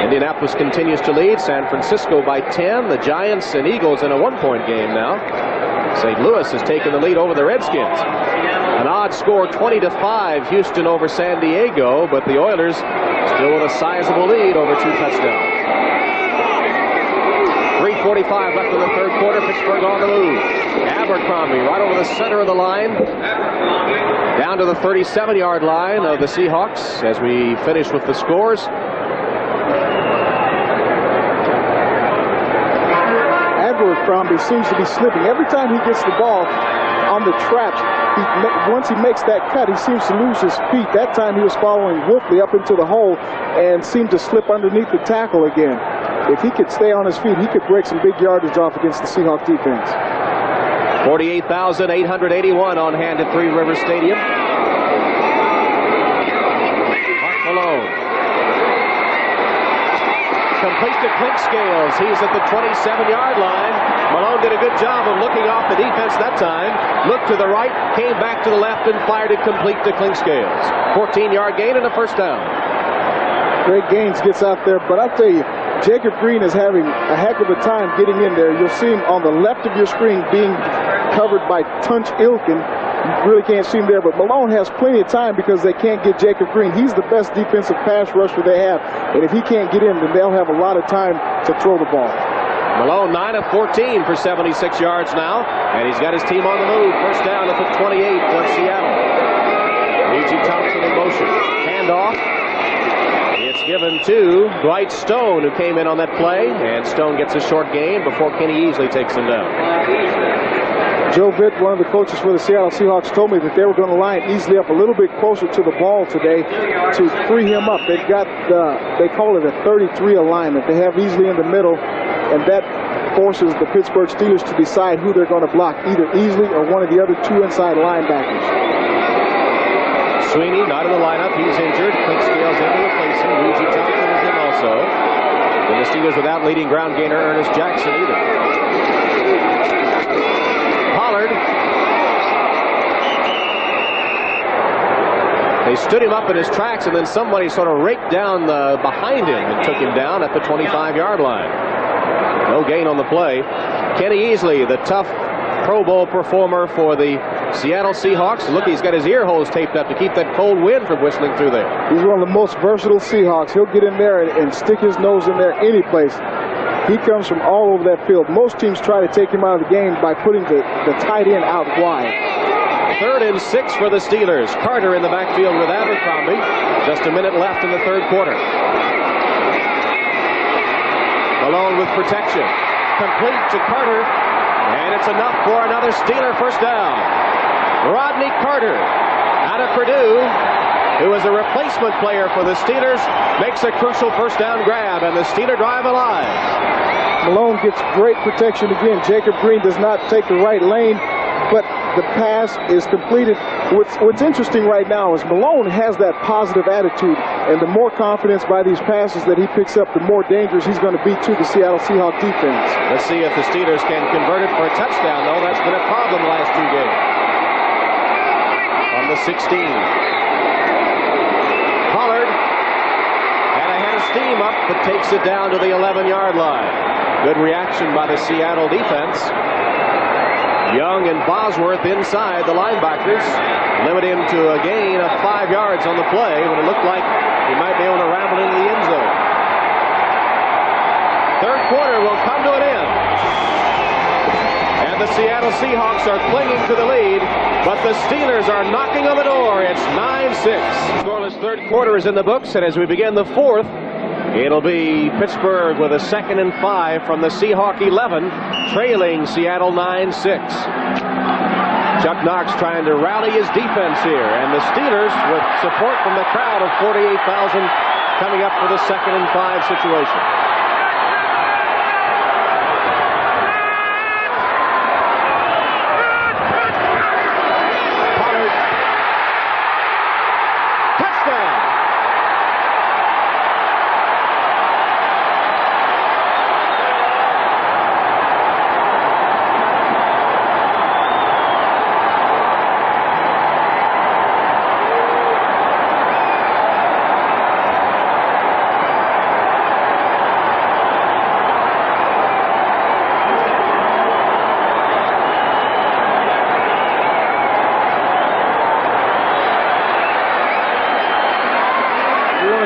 Indianapolis continues to lead. San Francisco by 10. The Giants and Eagles in a 1-point game now. St. Louis has taken the lead over the Redskins. An odd score, 20-5, Houston over San Diego, but the Oilers still with a sizable lead over 2 touchdowns. 3:45 left in the third quarter. Pittsburgh on the move. Abercrombie right over the center of the line, down to the 37-yard line of the Seahawks as we finish with the scores. Abercrombie seems to be slipping. Every time he gets the ball on the traps, once he makes that cut, he seems to lose his feet. That time he was following Wolfley up into the hole and seemed to slip underneath the tackle again. If he could stay on his feet, he could break some big yardage off against the Seahawks defense. 48,881 on hand at Three Rivers Stadium. Mark Malone. Complete to Clinkscales. He's at the 27-yard line. Malone did a good job of looking off the defense that time. Looked to the right, came back to the left, and fired it complete to Clinkscales. 14-yard gain and a first down. Greg Gaines gets out there, but I'll tell you, Jacob Green is having a heck of a time getting in there. You'll see him on the left of your screen being covered by Tunch Ilkin. You really can't see him there, but Malone has plenty of time because they can't get Jacob Green. He's the best defensive pass rusher they have, and if he can't get in, then they'll have a lot of time to throw the ball. Malone 9 of 14 for 76 yards now, and he's got his team on the move. First down at the 28 of Seattle. Weegie Thompson in motion. Handoff. It's given to Dwight Stone, who came in on that play, and Stone gets a short gain before Kenny Easley takes him down. Joe Vitt, one of the coaches for the Seattle Seahawks, told me that they were going to line Easley up a little bit closer to the ball today to free him up. They've got, they call it a 33 alignment. They have Easley in the middle, and that forces the Pittsburgh Steelers to decide who they're going to block, either Easley or one of the other 2 inside linebackers. Sweeney not in the lineup. He's injured. Clinkscales in to replace him. Weegie Thompson is in also. And the Steelers without leading ground gainer Ernest Jackson either. They stood him up in his tracks, and then somebody sort of raked down behind him and took him down at the 25-yard line. No gain on the play. Kenny Easley, the tough Pro Bowl performer for the Seattle Seahawks. Look, he's got his ear holes taped up to keep that cold wind from whistling through there. He's one of the most versatile Seahawks. He'll get in there and stick his nose in there any place. He comes from all over that field. Most teams try to take him out of the game by putting the tight end out wide. 3rd and 6 for the Steelers. Carter in the backfield with Abercrombie. Just a minute left in the 3rd quarter. Malone with protection. Complete to Carter. And it's enough for another Steeler first down. Rodney Carter out of Purdue, who is a replacement player for the Steelers, makes a crucial first down grab, and the Steeler drive alive. Malone gets great protection again. Jacob Green does not take the right lane, but the pass is completed. What's interesting right now is Malone has that positive attitude, and the more confidence by these passes that he picks up, the more dangerous he's going to be to the Seattle Seahawks defense. Let's see if the Steelers can convert it for a touchdown, though. That's been a problem the last 2 games. On the 16. Pollard had a head of steam up, but takes it down to the 11-yard line. Good reaction by the Seattle defense. Young and Bosworth inside the linebackers. Limit him to a gain of 5 yards on the play when it looked like he might be able to ramble into the end zone. 3rd quarter will come to an end. And the Seattle Seahawks are clinging to the lead, but the Steelers are knocking on the door. It's 9-6. Scoreless 3rd quarter is in the books, and as we begin the 4th, it'll be Pittsburgh with a 2nd and 5 from the Seahawk 11, trailing Seattle 9-6. Chuck Knox trying to rally his defense here, and the Steelers with support from the crowd of 48,000 coming up for the 2nd and 5 situation.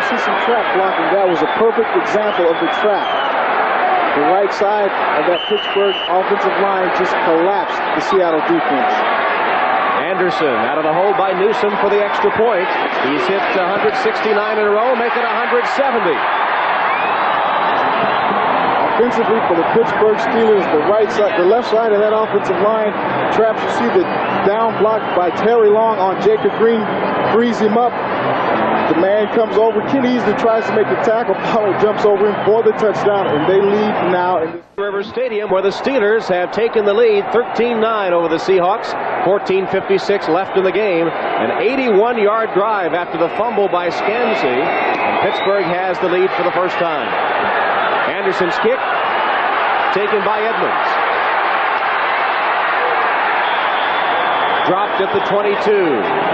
See some trap blocking. That was a perfect example of the trap. The right side of that Pittsburgh offensive line just collapsed the Seattle defense. Anderson out of the hole by Newsom for the extra point. He's hit 169 in a row, making 170. Offensively for the Pittsburgh Steelers, the left side of that offensive line traps. You see the down block by Terry Long on Jacob Green, frees him up. The man comes over. Kenny Easley tries to make the tackle. Pollard jumps over him for the touchdown, and they lead now in River Stadium, where the Steelers have taken the lead 13-9 over the Seahawks. 14:56 left in the game. An 81-yard drive after the fumble by Scansey, and Pittsburgh has the lead for the first time. Anderson's kick taken by Edmonds. Dropped at the 22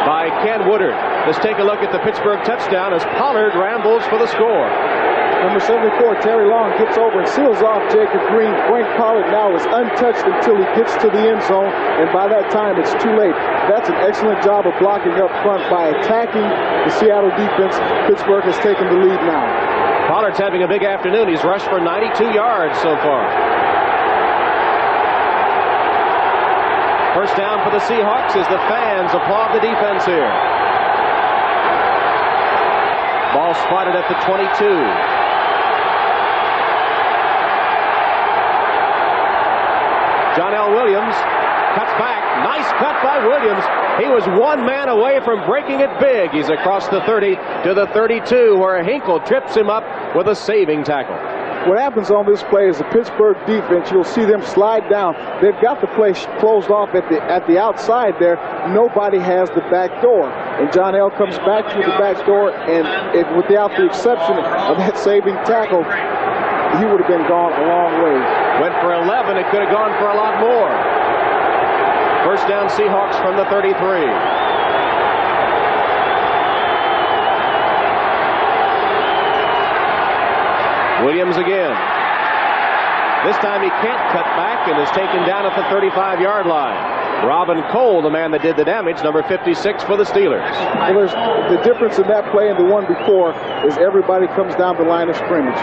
by Ken Woodard. Let's take a look at the Pittsburgh touchdown as Pollard rambles for the score. Number 74, Terry Long, gets over and seals off Jacob Green. Frank Pollard now is untouched until he gets to the end zone, and by that time it's too late. That's an excellent job of blocking up front by attacking the Seattle defense. Pittsburgh has taken the lead now. Pollard's having a big afternoon. He's rushed for 92 yards so far. First down for the Seahawks as the fans applaud the defense here. Ball spotted at the 22. John L. Williams cuts back. Nice cut by Williams. He was one man away from breaking it big. He's across the 30 to the 32, where Hinkle trips him up with a saving tackle. What happens on this play is the Pittsburgh defense, you'll see them slide down. They've got the play closed off at the outside there. Nobody has the back door. And John L. comes back through the back door, and without the exception of that saving tackle, he would have been gone a long way. Went for 11. It could have gone for a lot more. First down Seahawks from the 33. Williams again. This time he can't cut back and is taken down at the 35-yard line. Robin Cole, the man that did the damage, number 56 for the Steelers. Well, the difference in that play and the one before is everybody comes down the line of scrimmage.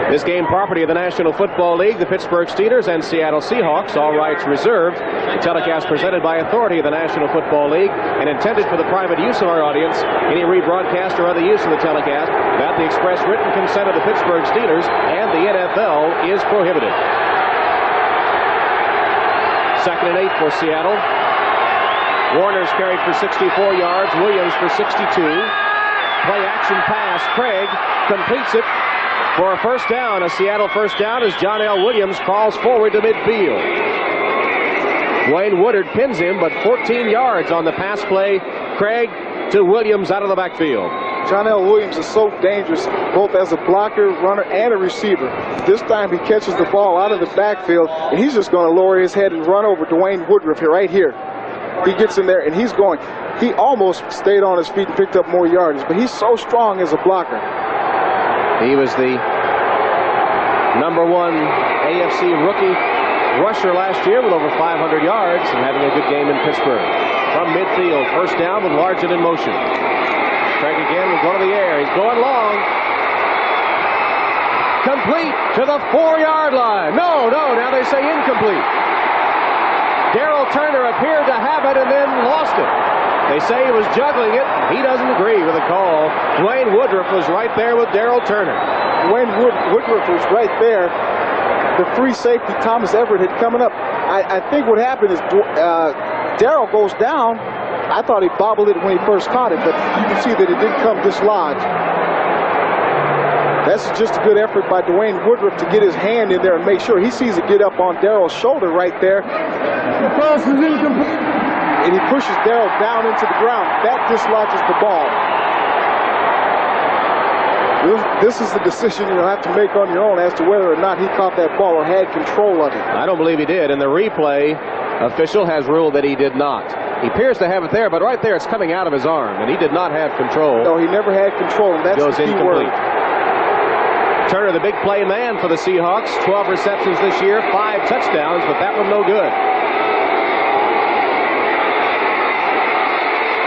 This game property of the National Football League, the Pittsburgh Steelers and Seattle Seahawks, all rights reserved. The telecast presented by authority of the National Football League and intended for the private use of our audience. Any rebroadcast or other use of the telecast without the express written consent of the Pittsburgh Steelers and the NFL is prohibited. 2nd and 8 for Seattle. Warner's carried for 64 yards. Williams for 62. Play action pass. Craig completes it for a first down. A Seattle first down as John L. Williams crawls forward to midfield. Dwayne Woodard pins him, but 14 yards on the pass play. Craig to Williams out of the backfield. John L. Williams is so dangerous, both as a blocker, runner, and a receiver. This time he catches the ball out of the backfield, and he's just going to lower his head and run over Dwayne Woodruff here, right here. He gets in there, and he's going. He almost stayed on his feet and picked up more yardage, but he's so strong as a blocker. He was the number 1 AFC rookie rusher last year with over 500 yards and having a good game in Pittsburgh. From midfield, first down with Largent in motion. Craig again will go to the air. He's going long. Complete to the 4-yard line. No, now they say incomplete. Darrell Turner appeared to have it and then lost it. They say he was juggling it. He doesn't agree with the call. Dwayne Woodruff was right there with Darrell Turner. Dwayne Woodruff was right there. The free safety, Thomas Everett, had coming up. I think what happened is Darrell goes down. I thought he bobbled it when he first caught it, but you can see that it didn't come dislodged. That's just a good effort by Dwayne Woodruff to get his hand in there and make sure he sees it get up on Darrell's shoulder right there. The pass is incomplete. And he pushes Darrell down into the ground. That dislodges the ball. This is the decision you'll have to make on your own as to whether or not he caught that ball or had control of it. I don't believe he did, and the replay official has ruled that he did not. He appears to have it there, but right there it's coming out of his arm, and he did not have control. No, he never had control, and that's Goes the key incomplete. word. Turner, the big play man for the Seahawks. 12 receptions this year, 5 touchdowns, but that one no good.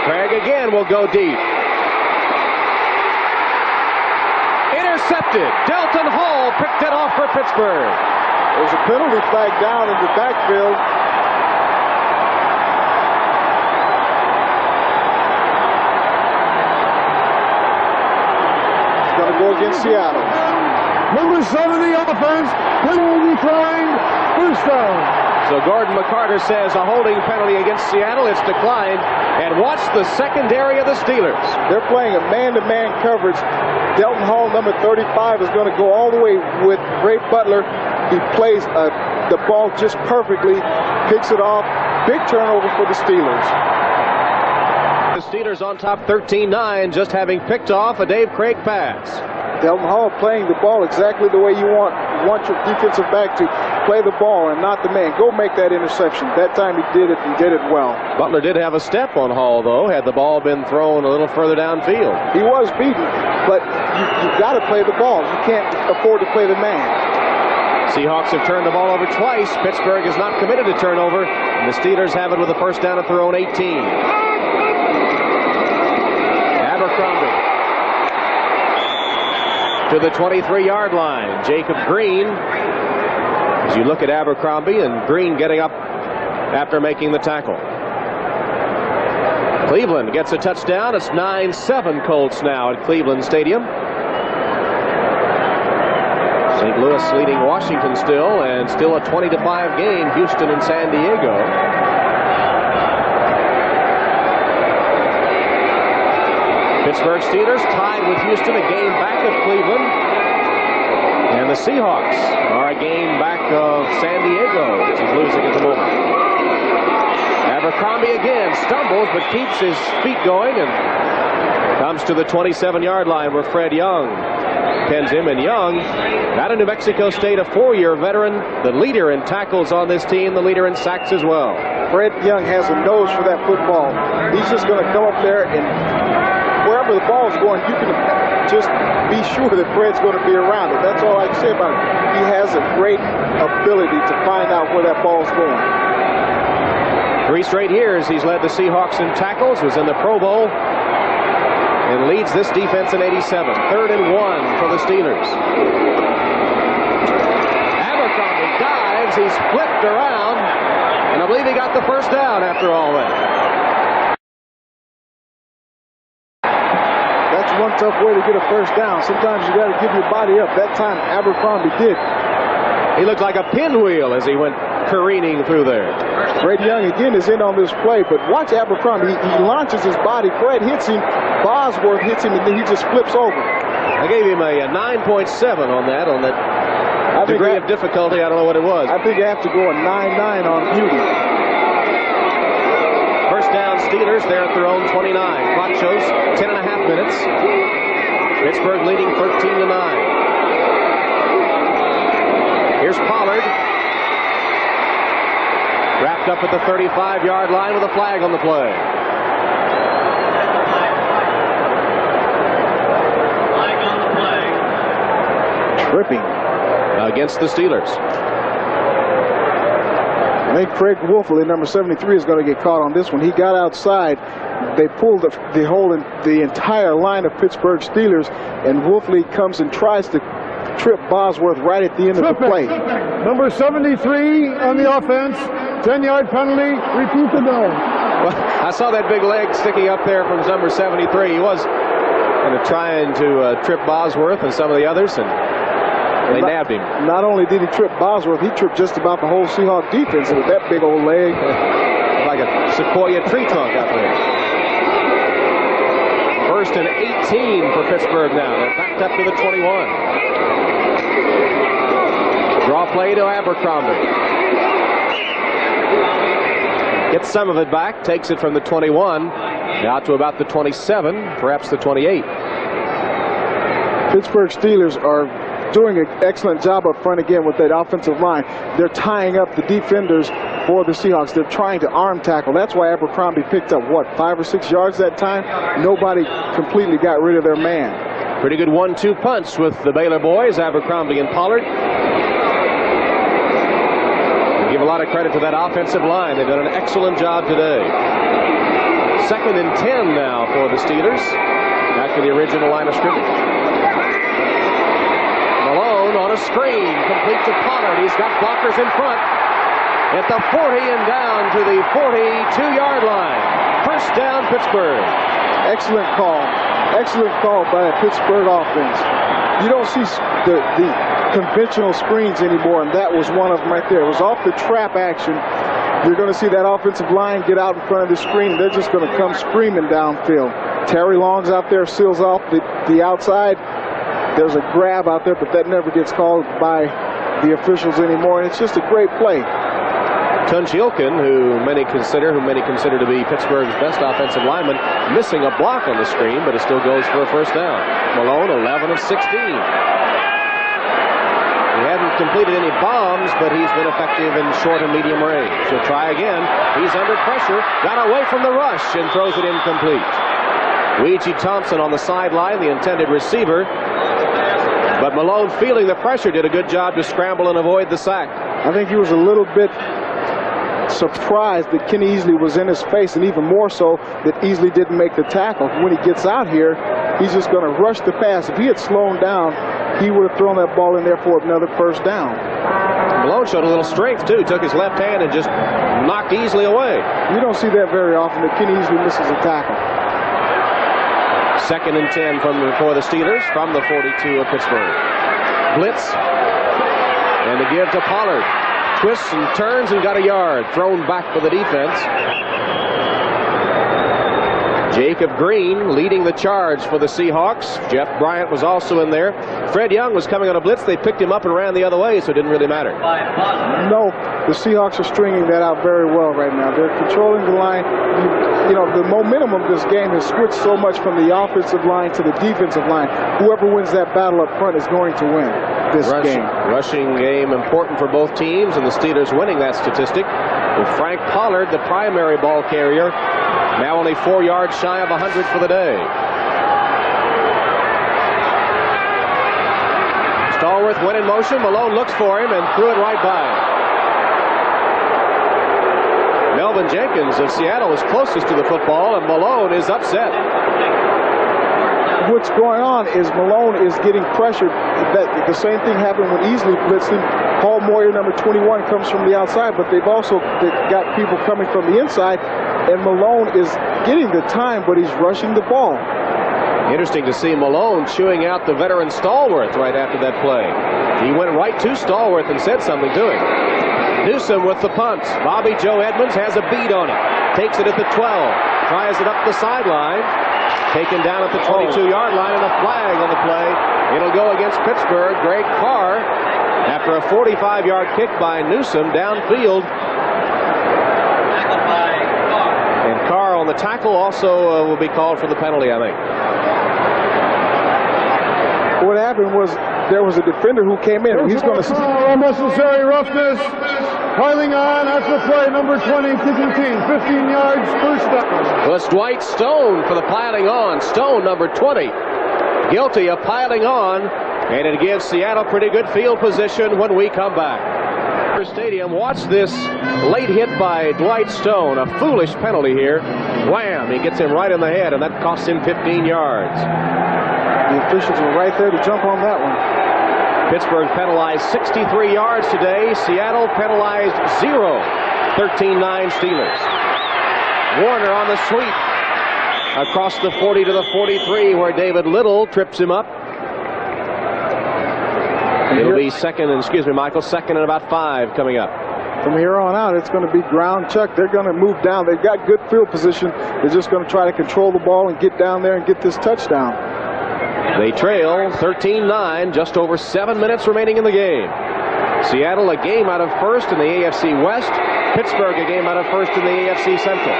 Craig again will go deep. Intercepted. Delton Hall picked it off for Pittsburgh. There's a penalty flag down in the backfield. It's going to go against Seattle. Number 7 of the offense, penalty declined, first down. So Gordon McCarter says a holding penalty against Seattle. It's declined. And watch the secondary of the Steelers. They're playing a man-to-man coverage. Delton Hall, number 35, is going to go all the way with Ray Butler. He plays the ball just perfectly, picks it off. Big turnover for the Steelers. The Steelers on top 13-9, just having picked off a Dave Craig pass. Delton Hall playing the ball exactly the way you want your defensive back to play the ball and not the man. Go make that interception. That time he did it and did it well. Butler did have a step on Hall, though, had the ball been thrown a little further downfield. He was beaten, but you've got to play the ball. You can't afford to play the man. Seahawks have turned the ball over twice. Pittsburgh is not committed to turnover, and the Steelers have it with a first down at their own 18. Abercrombie to the 23-yard line. Jacob Green. As you look at Abercrombie and Green getting up after making the tackle. Cleveland gets a touchdown. It's 9-7 Colts now at Cleveland Stadium. St. Louis leading Washington still, and still a 20-5 game, Houston and San Diego. Pittsburgh Steelers tied with Houston, a game back of Cleveland. And the Seahawks are a game back of San Diego, which is losing at the moment. Abercrombie again stumbles but keeps his feet going and comes to the 27-yard line where Fred Young pins him. And Young, out of New Mexico State, a 4-year veteran, the leader in tackles on this team, the leader in sacks as well. Fred Young has a nose for that football. He's just going to come up there and wherever the ball is going, you can just be sure that Fred's going to be around it. That's all I can say about it. He has a great ability to find out where that ball's going. 3 straight years he's led the Seahawks in tackles, was in the Pro Bowl, and leads this defense in 87. 3rd and 1 for the Steelers. Abercrombie dives, he's flipped around, and I believe he got the first down after all that. That's one tough way to get a first down. Sometimes you got to give your body up. That time Abercrombie did. He looked like a pinwheel as he went careening through there. Fred Young again is in on this play, but watch Abercrombie. He launches his body. Fred hits him. Bosworth hits him, and then he just flips over. I gave him a 9.7 on that degree of difficulty. I don't know what it was. I think I have to go a 9.9 on beauty. First down Steelers. They're at their own 29. Clock shows 10.5 minutes. Pittsburgh leading 13-9. Here's Pollard. Wrapped up at the 35-yard line with a flag on the play. Flag on the play. Tripping Against the Steelers. I think Craig Wolfley, number 73, is going to get caught on this one. He got outside. They pulled the whole the entire line of Pittsburgh Steelers, and Wolfley comes and tries to trip Bosworth right at the end of the play. Number 73 on the offense. 10-yard penalty. Repeat the down. Well, I saw that big leg sticking up there from number 73. He was kind of trying to trip Bosworth and some of the others, and they nabbed him. Not only did he trip Bosworth, he tripped just about the whole Seahawk defense with that big old leg. Like a sequoia tree trunk out there. 1st and 18 for Pittsburgh now. They're backed up to the 21. Draw play to Abercrombie. Gets some of it back, takes it from the 21 out to about the 27, perhaps the 28. Pittsburgh Steelers are doing an excellent job up front again with that offensive line. They're tying up the defenders for the Seahawks. They're trying to arm tackle. That's why Abercrombie picked up, what, 5 or 6 yards that time? Nobody completely got rid of their man. Pretty good 1-2 punch with the Baylor boys, Abercrombie and Pollard. Give a lot of credit to that offensive line. They've done an excellent job today. 2nd and 10 now for the Steelers. Back to the original line of scrimmage. Malone on a screen, complete to Pollard. He's got blockers in front. At the 40 and down to the 42-yard line. First down, Pittsburgh. Excellent call. Excellent call by the Pittsburgh offense. You don't see the conventional screens anymore, and that was one of them right there. It was off the trap action. You're going to see that offensive line get out in front of the screen, and they're just going to come screaming downfield. Terry Long's out there, seals off the outside. There's a grab out there, but that never gets called by the officials anymore, and it's just a great play. Tunchilkin, who many consider to be Pittsburgh's best offensive lineman, missing a block on the screen, but it still goes for a first down. Malone, 11 of 16. He hasn't completed any bombs, but he's been effective in short and medium range. He'll try again. He's under pressure. Got away from the rush and throws it incomplete. Weegee Thompson on the sideline, the intended receiver. But Malone, feeling the pressure, did a good job to scramble and avoid the sack. I think he was a little bit surprised that Kenny Easley was in his face, and even more so that Easley didn't make the tackle. When he gets out here, he's just going to rush the pass. If he had slowed down, he would have thrown that ball in there for another first down. Malone showed a little strength, too. Took his left hand and just knocked Easley away. You don't see that very often, that Kenny Easley misses a tackle. 2nd and 10 for the Steelers from the 42 of Pittsburgh. Blitz. And the give to Pollard. Twists and turns and got a yard. Thrown back for the defense. Jacob Green leading the charge for the Seahawks. Jeff Bryant was also in there. Fred Young was coming on a blitz. They picked him up and ran the other way, so it didn't really matter. No, the Seahawks are stringing that out very well right now. They're controlling the line. You know, the momentum of this game has switched so much from the offensive line to the defensive line. Whoever wins that battle up front is going to win this game. Rushing game important for both teams, and the Steelers winning that statistic with Frank Pollard, the primary ball carrier, now only 4 yards shy of 100 for the day. Bosworth went in motion. Malone looks for him and threw it right by him. Melvin Jenkins of Seattle is closest to the football, and Malone is upset. What's going on is Malone is getting pressured. The same thing happened when Easley blitzed him. Paul Moyer, number 21, comes from the outside, but they've also got people coming from the inside, and Malone is getting the time, but he's rushing the ball. Interesting to see Malone chewing out the veteran Stallworth right after that play. He went right to Stallworth and said something to him. Newsome with the punt. Bobby Joe Edmonds has a beat on it. Takes it at the 12. Tries it up the sideline. Taken down at the 22-yard line, and a flag on the play. It'll go against Pittsburgh. Greg Carr, after a 45-yard kick by Newsome downfield. And Carr on the tackle also will be called for the penalty, I think. What happened was there was a defender who came in. He's going to unnecessary roughness. Piling on after play, number 20, kicking team, 15 yards, first down. Well, it's Dwight Stone for the piling on. Stone, number 20, guilty of piling on, and it gives Seattle pretty good field position when we come back. Stadium, watch this late hit by Dwight Stone. A foolish penalty here. Wham! He gets him right in the head, and that costs him 15 yards. The officials were right there to jump on that one. Pittsburgh penalized 63 yards today. Seattle penalized 0. 13-9 Steelers. Warner on the sweep across the 40 to the 43, where David Little trips him up. It'll be second and about 5 coming up. From here on out, it's going to be ground chuck. They're going to move down. They've got good field position. They're just going to try to control the ball and get down there and get this touchdown. They trail 13-9, just over 7 minutes remaining in the game. Seattle a game out of first in the AFC West. Pittsburgh a game out of first in the AFC Central.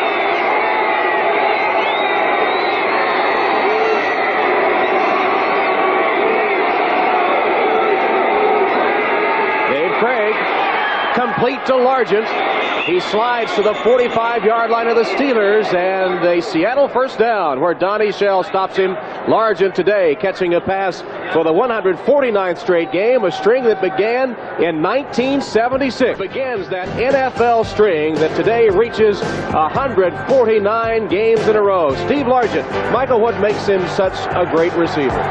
Dave Craig, complete to Largent. He slides to the 45-yard line of the Steelers, and a Seattle first down where Donnie Shell stops him. Largent today catching a pass for the 149th straight game, a string that began in 1976. Begins that NFL string that today reaches 149 games in a row. Steve Largent, Michael, what makes him such a great receiver?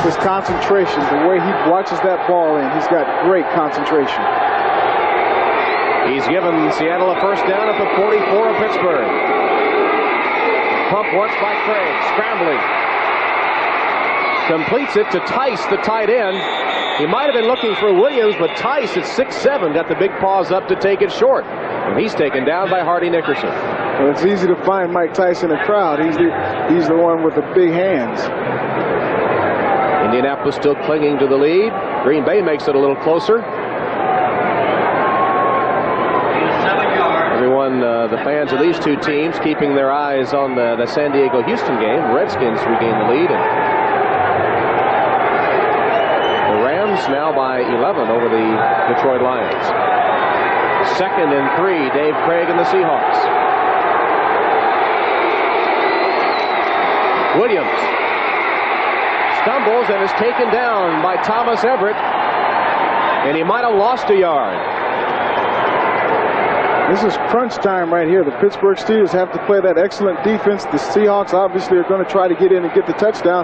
His concentration, the way he watches that ball in, he's got great concentration. He's given Seattle a first down at the 44 of Pittsburgh. Pump once by Craig, scrambling. Completes it to Tice, the tight end. He might have been looking for Williams, but Tice at 6'7", got the big paws up to take it short. And he's taken down by Hardy Nickerson. Well, it's easy to find Mike Tice in a crowd. He's the one with the big hands. Indianapolis still clinging to the lead. Green Bay makes it a little closer. Everyone, the fans of these two teams, keeping their eyes on the San Diego-Houston game. The Redskins regain the lead. And the Rams now by 11 over the Detroit Lions. 2nd and 3, Dave Craig and the Seahawks. Williams stumbles and is taken down by Thomas Everett, and he might have lost a yard. This is crunch time right here. The Pittsburgh Steelers have to play that excellent defense. The Seahawks obviously are going to try to get in and get the touchdown.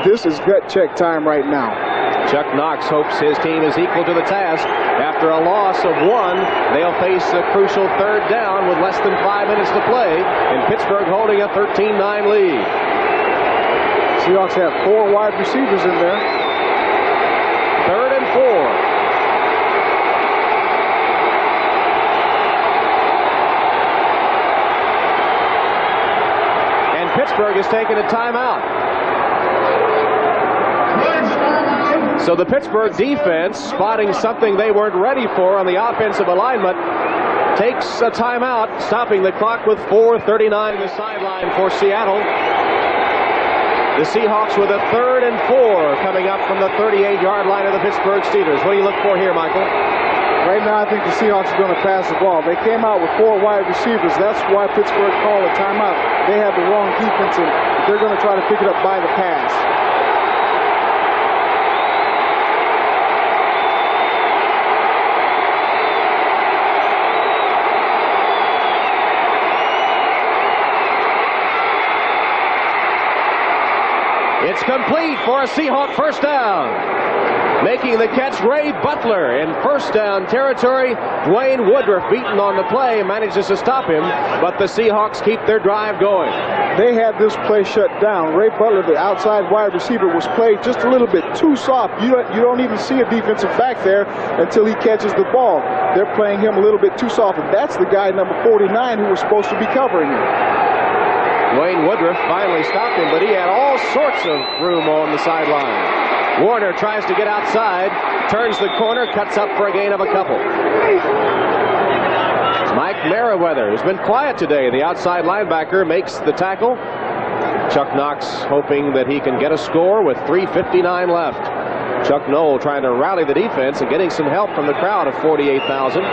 This is gut check time right now. Chuck Knox hopes his team is equal to the task. After a loss of 1, they'll face a crucial 3rd down with less than 5 minutes to play, and Pittsburgh holding a 13-9 lead. Seahawks have 4 wide receivers in there. 3rd and 4. Pittsburgh has taken a timeout. So the Pittsburgh defense, spotting something they weren't ready for on the offensive alignment, takes a timeout, stopping the clock with 4:39 in the sideline for Seattle. The Seahawks with a 3rd and 4 coming up from the 38-yard line of the Pittsburgh Steelers. What do you look for here, Michael? Right now, I think the Seahawks are going to pass the ball. They came out with 4 wide receivers. That's why Pittsburgh called a timeout. They had the wrong defense, and they're going to try to pick it up by the pass. It's complete for a Seahawk first down. Making the catch, Ray Butler in first down territory. Dwayne Woodruff, beaten on the play, manages to stop him, but the Seahawks keep their drive going. They had this play shut down. Ray Butler, the outside wide receiver, was played just a little bit too soft. You don't even see a defensive back there until he catches the ball. They're playing him a little bit too soft, and that's the guy, number 49, who was supposed to be covering him. Dwayne Woodruff finally stopped him, but he had all sorts of room on the sideline. Warner tries to get outside, turns the corner, cuts up for a gain of a couple. Mike Merriweather, who's been quiet today, the outside linebacker, makes the tackle. Chuck Knox hoping that he can get a score with 3:59 left. Chuck Knoll trying to rally the defense and getting some help from the crowd of 48,000.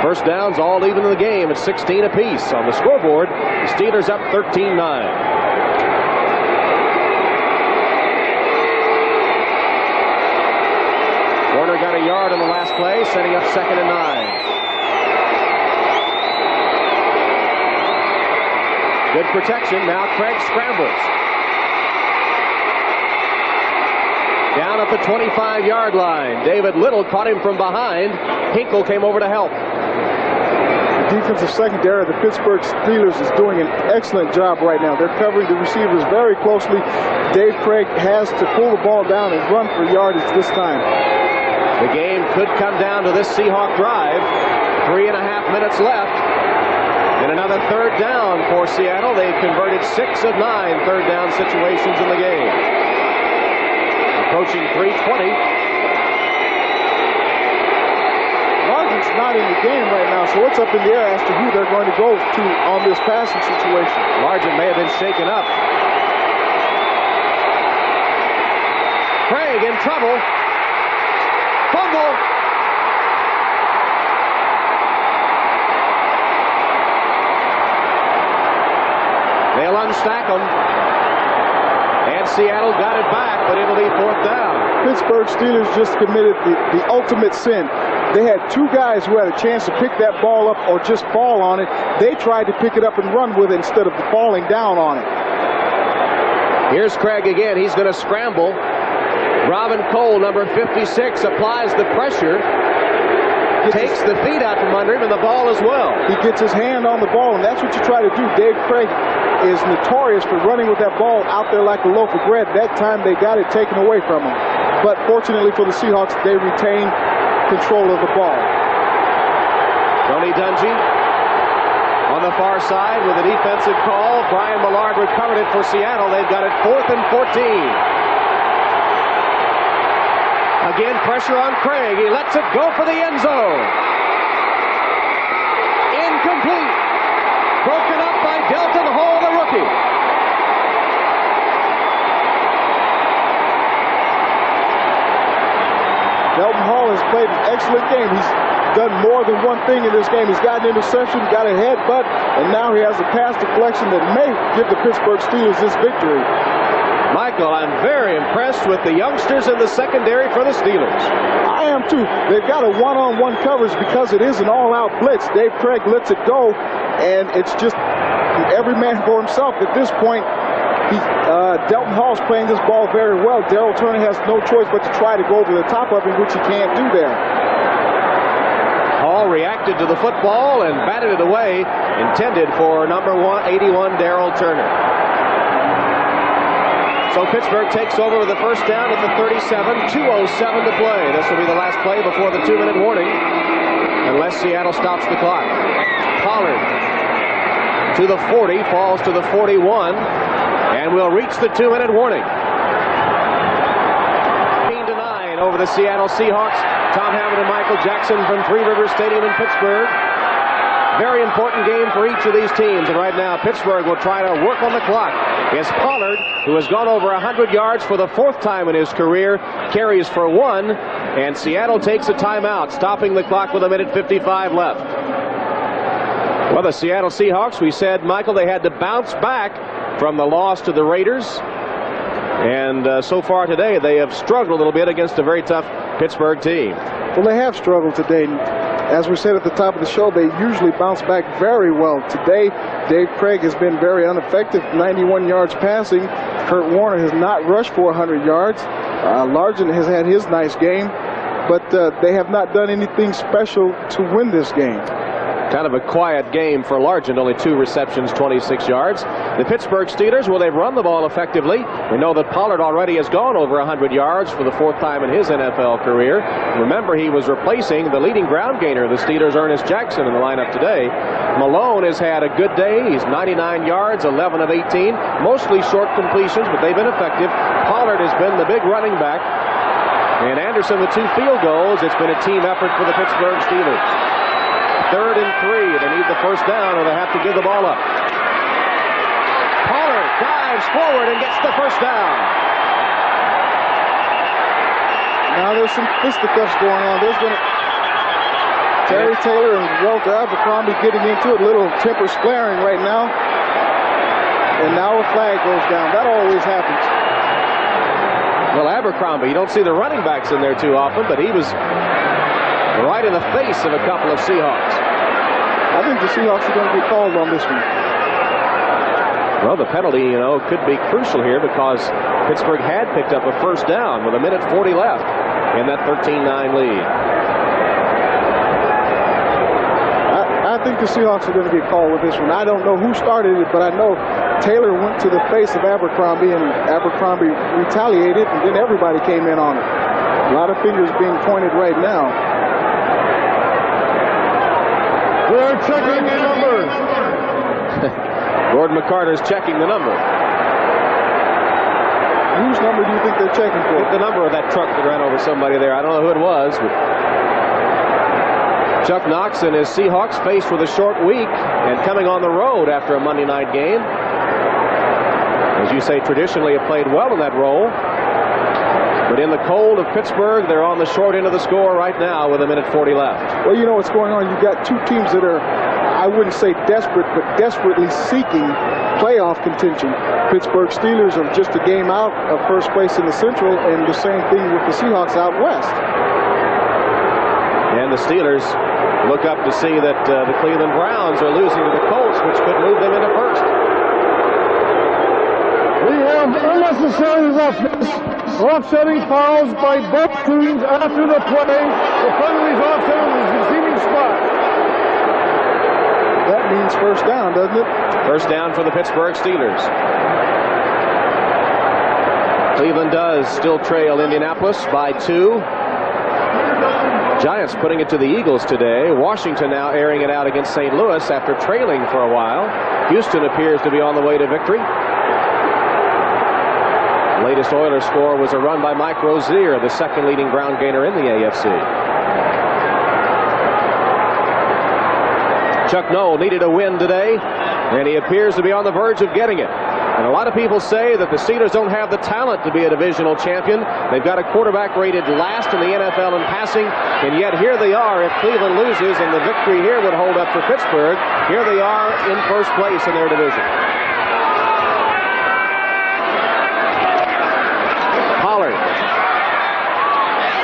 First downs all even in the game at 16 apiece. On the scoreboard, the Steelers up 13-9. Warner got a yard on the last play, setting up 2nd and 9. Good protection. Now Craig scrambles. Down at the 25-yard line. David Little caught him from behind. Hinkle came over to help. The defensive secondary of the Pittsburgh Steelers is doing an excellent job right now. They're covering the receivers very closely. Dave Craig has to pull the ball down and run for yardage this time. The game could come down to this Seahawk drive. 3.5 minutes left. And another third down for Seattle. They've converted 6 of 9 third down situations in the game. Approaching 3:20. Largen's not in the game right now, so it's up in the air as to who they're going to go to on this passing situation. Largen may have been shaken up. Craig in trouble. Fumble. They'll unstack them. And Seattle got it back, but it'll be 4th down. Pittsburgh Steelers just committed the ultimate sin. They had 2 guys who had a chance to pick that ball up or just fall on it. They tried to pick it up and run with it instead of falling down on it. Here's Craig again. He's going to scramble. Robin Cole, number 56, applies the pressure. Takes the feet out from under him and the ball as well. He gets his hand on the ball, and that's what you try to do. Dave Craig is notorious for running with that ball out there like a loaf of bread. That time they got it taken away from him. But fortunately for the Seahawks, they retained control of the ball. Tony Dungy on the far side with a defensive call. Brian Millard recovered it for Seattle. They've got it 4th and 14. Again, pressure on Craig. He lets it go for the end zone. Incomplete. Broken up by Delton Hall, the rookie. Delton Hall has played an excellent game. He's done more than one thing in this game. He's got an interception, got a headbutt, and now he has a pass deflection that may give the Pittsburgh Steelers this victory. Michael, I'm very impressed with the youngsters in the secondary for the Steelers. I am too. They've got a one-on-one coverage because it is an all-out blitz. Dave Craig lets it go, and it's just every man for himself at this point. Delton Hall's playing this ball very well. Darrell Turner has no choice but to try to go over the top of him, which he can't do there. Hall reacted to the football and batted it away, intended for number 81, Darrell Turner. So Pittsburgh takes over with the first down at the 37, 2:07 to play. This will be the last play before the 2-minute warning, unless Seattle stops the clock. Pollard to the 40, falls to the 41, and will reach the 2-minute warning. 15-9 over the Seattle Seahawks. Tom Hammond and Michael Jackson from Three Rivers Stadium in Pittsburgh. Very important game for each of these teams, and right now Pittsburgh will try to work on the clock. As Pollard, who has gone over 100 yards for the 4th time in his career, carries for 1, and Seattle takes a timeout, stopping the clock with 1:55 left. Well, the Seattle Seahawks, we said, Michael, they had to bounce back from the loss to the Raiders, and so far today they have struggled a little bit against a very tough Pittsburgh team. Well, they have struggled today. As we said at the top of the show, they usually bounce back very well. Today, Dave Craig has been very ineffective, 91 yards passing, Kurt Warner has not rushed for 100 yards. Largent has had his nice game, but they have not done anything special to win this game. Kind of a quiet game for Largent, only 2 receptions, 26 yards. The Pittsburgh Steelers, well, they've run the ball effectively. We know that Pollard already has gone over 100 yards for the 4th time in his NFL career. Remember, he was replacing the leading ground gainer, the Steelers' Ernest Jackson, in the lineup today. Malone has had a good day. He's 99 yards, 11 of 18, mostly short completions, but they've been effective. Pollard has been the big running back. And Anderson with 2 field goals. It's been a team effort for the Pittsburgh Steelers. 3rd and 3. They need the first down or they have to give the ball up. Pollard dives forward and gets the first down. Now there's some fisticuffs going on. There's going to Terry Taylor and Walter Abercrombie getting into it. Little tempers flaring right now. And now a flag goes down. That always happens. Well, Abercrombie, you don't see the running backs in there too often, but he was right in the face of a couple of Seahawks. I think the Seahawks are going to get called on this one. Well, the penalty, could be crucial here because Pittsburgh had picked up a first down with 1:40 left in that 13-9 lead. I think the Seahawks are going to get called with this one. I don't know who started it, but I know Taylor went to the face of Abercrombie, and Abercrombie retaliated, and then everybody came in on it. A lot of fingers being pointed right now. They're checking the number. Gordon McCarter's checking the number. Whose number do you think they're checking for? The number of that truck that ran over somebody there. I don't know who it was, but Chuck Knox and his Seahawks faced with a short week and coming on the road after a Monday night game. As you say, traditionally have played well in that role. But in the cold of Pittsburgh, they're on the short end of the score right now with 1:40 left. Well, you know what's going on. You've got 2 teams that are, I wouldn't say desperate, but desperately seeking playoff contention. Pittsburgh Steelers are just a game out of first place in the Central, and the same thing with the Seahawks out west. And the Steelers look up to see that the Cleveland Browns are losing to the Colts, which could move them into first. We have unnecessary roughness, offsetting fouls by both teams after the play. The penalty's offset on the receiving spot. That means first down, doesn't it? First down for the Pittsburgh Steelers. Cleveland does still trail Indianapolis by 2. Giants putting it to the Eagles today. Washington now airing it out against St. Louis after trailing for a while. Houston appears to be on the way to victory. The latest Oilers score was a run by Mike Rozier, the 2nd leading ground gainer in the AFC. Chuck Noll needed a win today, and he appears to be on the verge of getting it. And a lot of people say that the Steelers don't have the talent to be a divisional champion. They've got a quarterback rated last in the NFL in passing, and yet here they are. If Cleveland loses and the victory here would hold up for Pittsburgh, here they are in first place in their division. Pollard.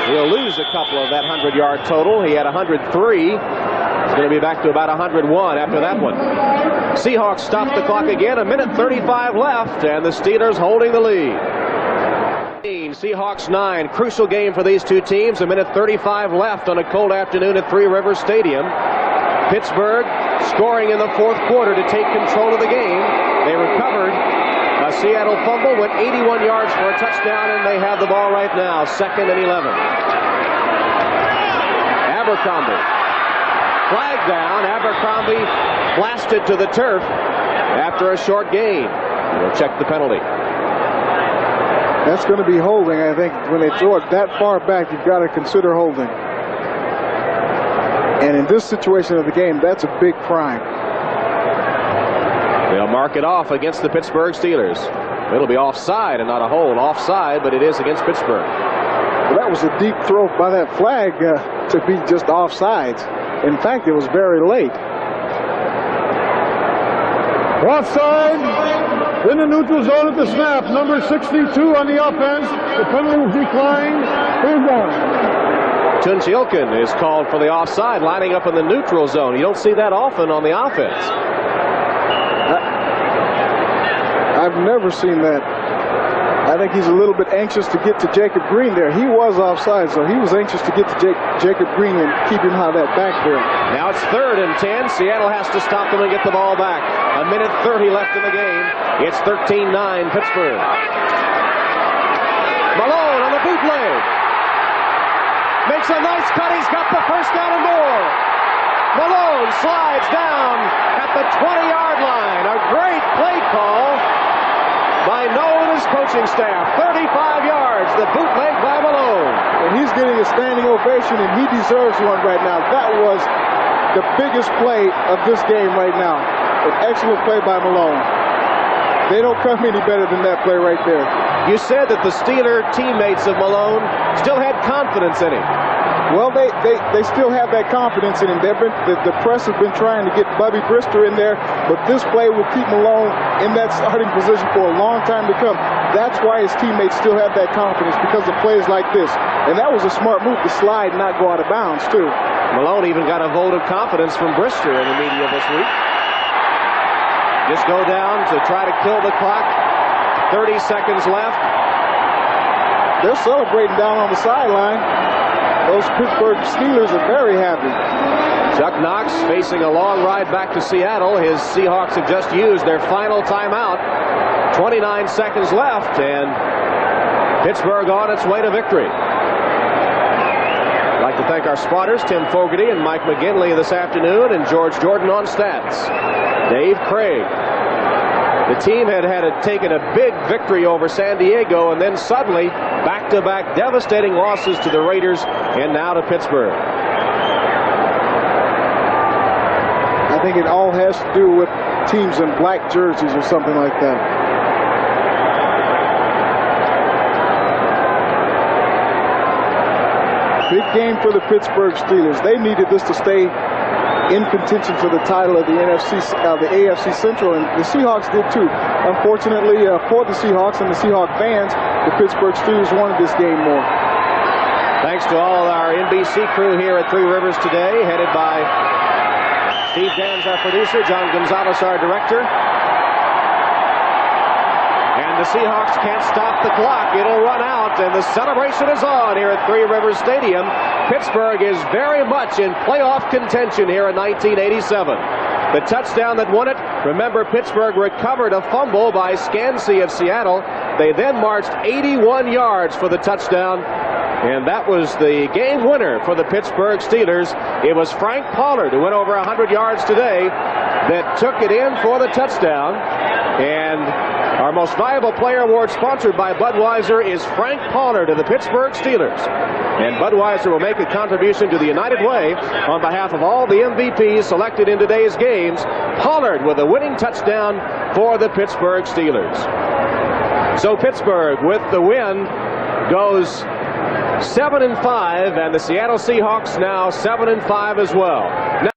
He'll lose a couple of that 100-yard total. He had 103. He's going to be back to about 101 after that one. Seahawks stop the clock again. 1:35 left, and the Steelers holding the lead. Seahawks 9. Crucial game for these 2 teams. 1:35 left on a cold afternoon at Three Rivers Stadium. Pittsburgh scoring in the 4th quarter to take control of the game. They recovered a Seattle fumble, went 81 yards for a touchdown, and they have the ball right now. 2nd and 11. Abercrombie. Flag down. Abercrombie blasted to the turf after a short gain. We'll check the penalty. That's going to be holding, I think. When they throw it that far back, you've got to consider holding. And in this situation of the game, that's a big crime. They'll mark it off against the Pittsburgh Steelers. It'll be offside and not a hold. Offside, but it is against Pittsburgh. Well, that was a deep throw by that flag to be just offsides. In fact, it was very late. Offside in the neutral zone at the snap. Number 62 on the offense. The penalty was declined. Third down. Tunchilkin is called for the offside, lining up in the neutral zone. You don't see that often on the offense. I've never seen that. I think he's a little bit anxious to get to Jacob Green there. He was offside, so he was anxious to get to Jacob Green and keep him out of that backfield. Now it's 3rd and 10. Seattle has to stop them and get the ball back. 1:30 left in the game. It's 13-9 Pittsburgh. Malone on the bootleg. Makes a nice cut. He's got the first down and more. Malone slides down at the 20-yard line. A great play call by Noah and his coaching staff. 35 yards, the bootleg by Malone. And he's getting a standing ovation, and he deserves one right now. That was the biggest play of this game right now. An excellent play by Malone. They don't come any better than that play right there. You said that the Steeler teammates of Malone still had confidence in him. Well, they still have that confidence in him. The press has been trying to get Bubby Brister in there, but this play will keep Malone in that starting position for a long time to come. That's why his teammates still have that confidence, because of plays like this. And that was a smart move to slide and not go out of bounds, too. Malone even got a vote of confidence from Brister in the media this week. Just go down to try to kill the clock. 30 seconds left. They're celebrating down on the sideline. Those Pittsburgh Steelers are very happy. Chuck Knox facing a long ride back to Seattle. His Seahawks have just used their final timeout. 29 seconds left, and Pittsburgh on its way to victory. I'd like to thank our spotters, Tim Fogarty and Mike McGinley this afternoon, and George Jordan on stats. Dave Craig. The team had taken a big victory over San Diego, and then suddenly back-to-back devastating losses to the Raiders and now to Pittsburgh. I think it all has to do with teams in black jerseys or something like that. Big game for the Pittsburgh Steelers. They needed this to stay in contention for the title of the AFC Central, and the Seahawks did too. Unfortunately for the Seahawks and the Seahawk fans, the Pittsburgh Steelers wanted this game more. Thanks to all our NBC crew here at Three Rivers today, headed by Steve Danz, our producer, John Gonzalez, our director. And the Seahawks can't stop the clock. It'll run out, and the celebration is on here at Three Rivers Stadium. Pittsburgh is very much in playoff contention here in 1987. The touchdown that won it, remember, Pittsburgh recovered a fumble by Scansey of Seattle. They then marched 81 yards for the touchdown, and that was the game winner for the Pittsburgh Steelers. It was Frank Pollard, who went over 100 yards today, that took it in for the touchdown. And our Most Valuable Player Award, sponsored by Budweiser, is Frank Pollard of the Pittsburgh Steelers. And Budweiser will make a contribution to the United Way on behalf of all the MVPs selected in today's games. Pollard with a winning touchdown for the Pittsburgh Steelers. So Pittsburgh, with the win, goes 7-5, and the Seattle Seahawks now 7-5 as well.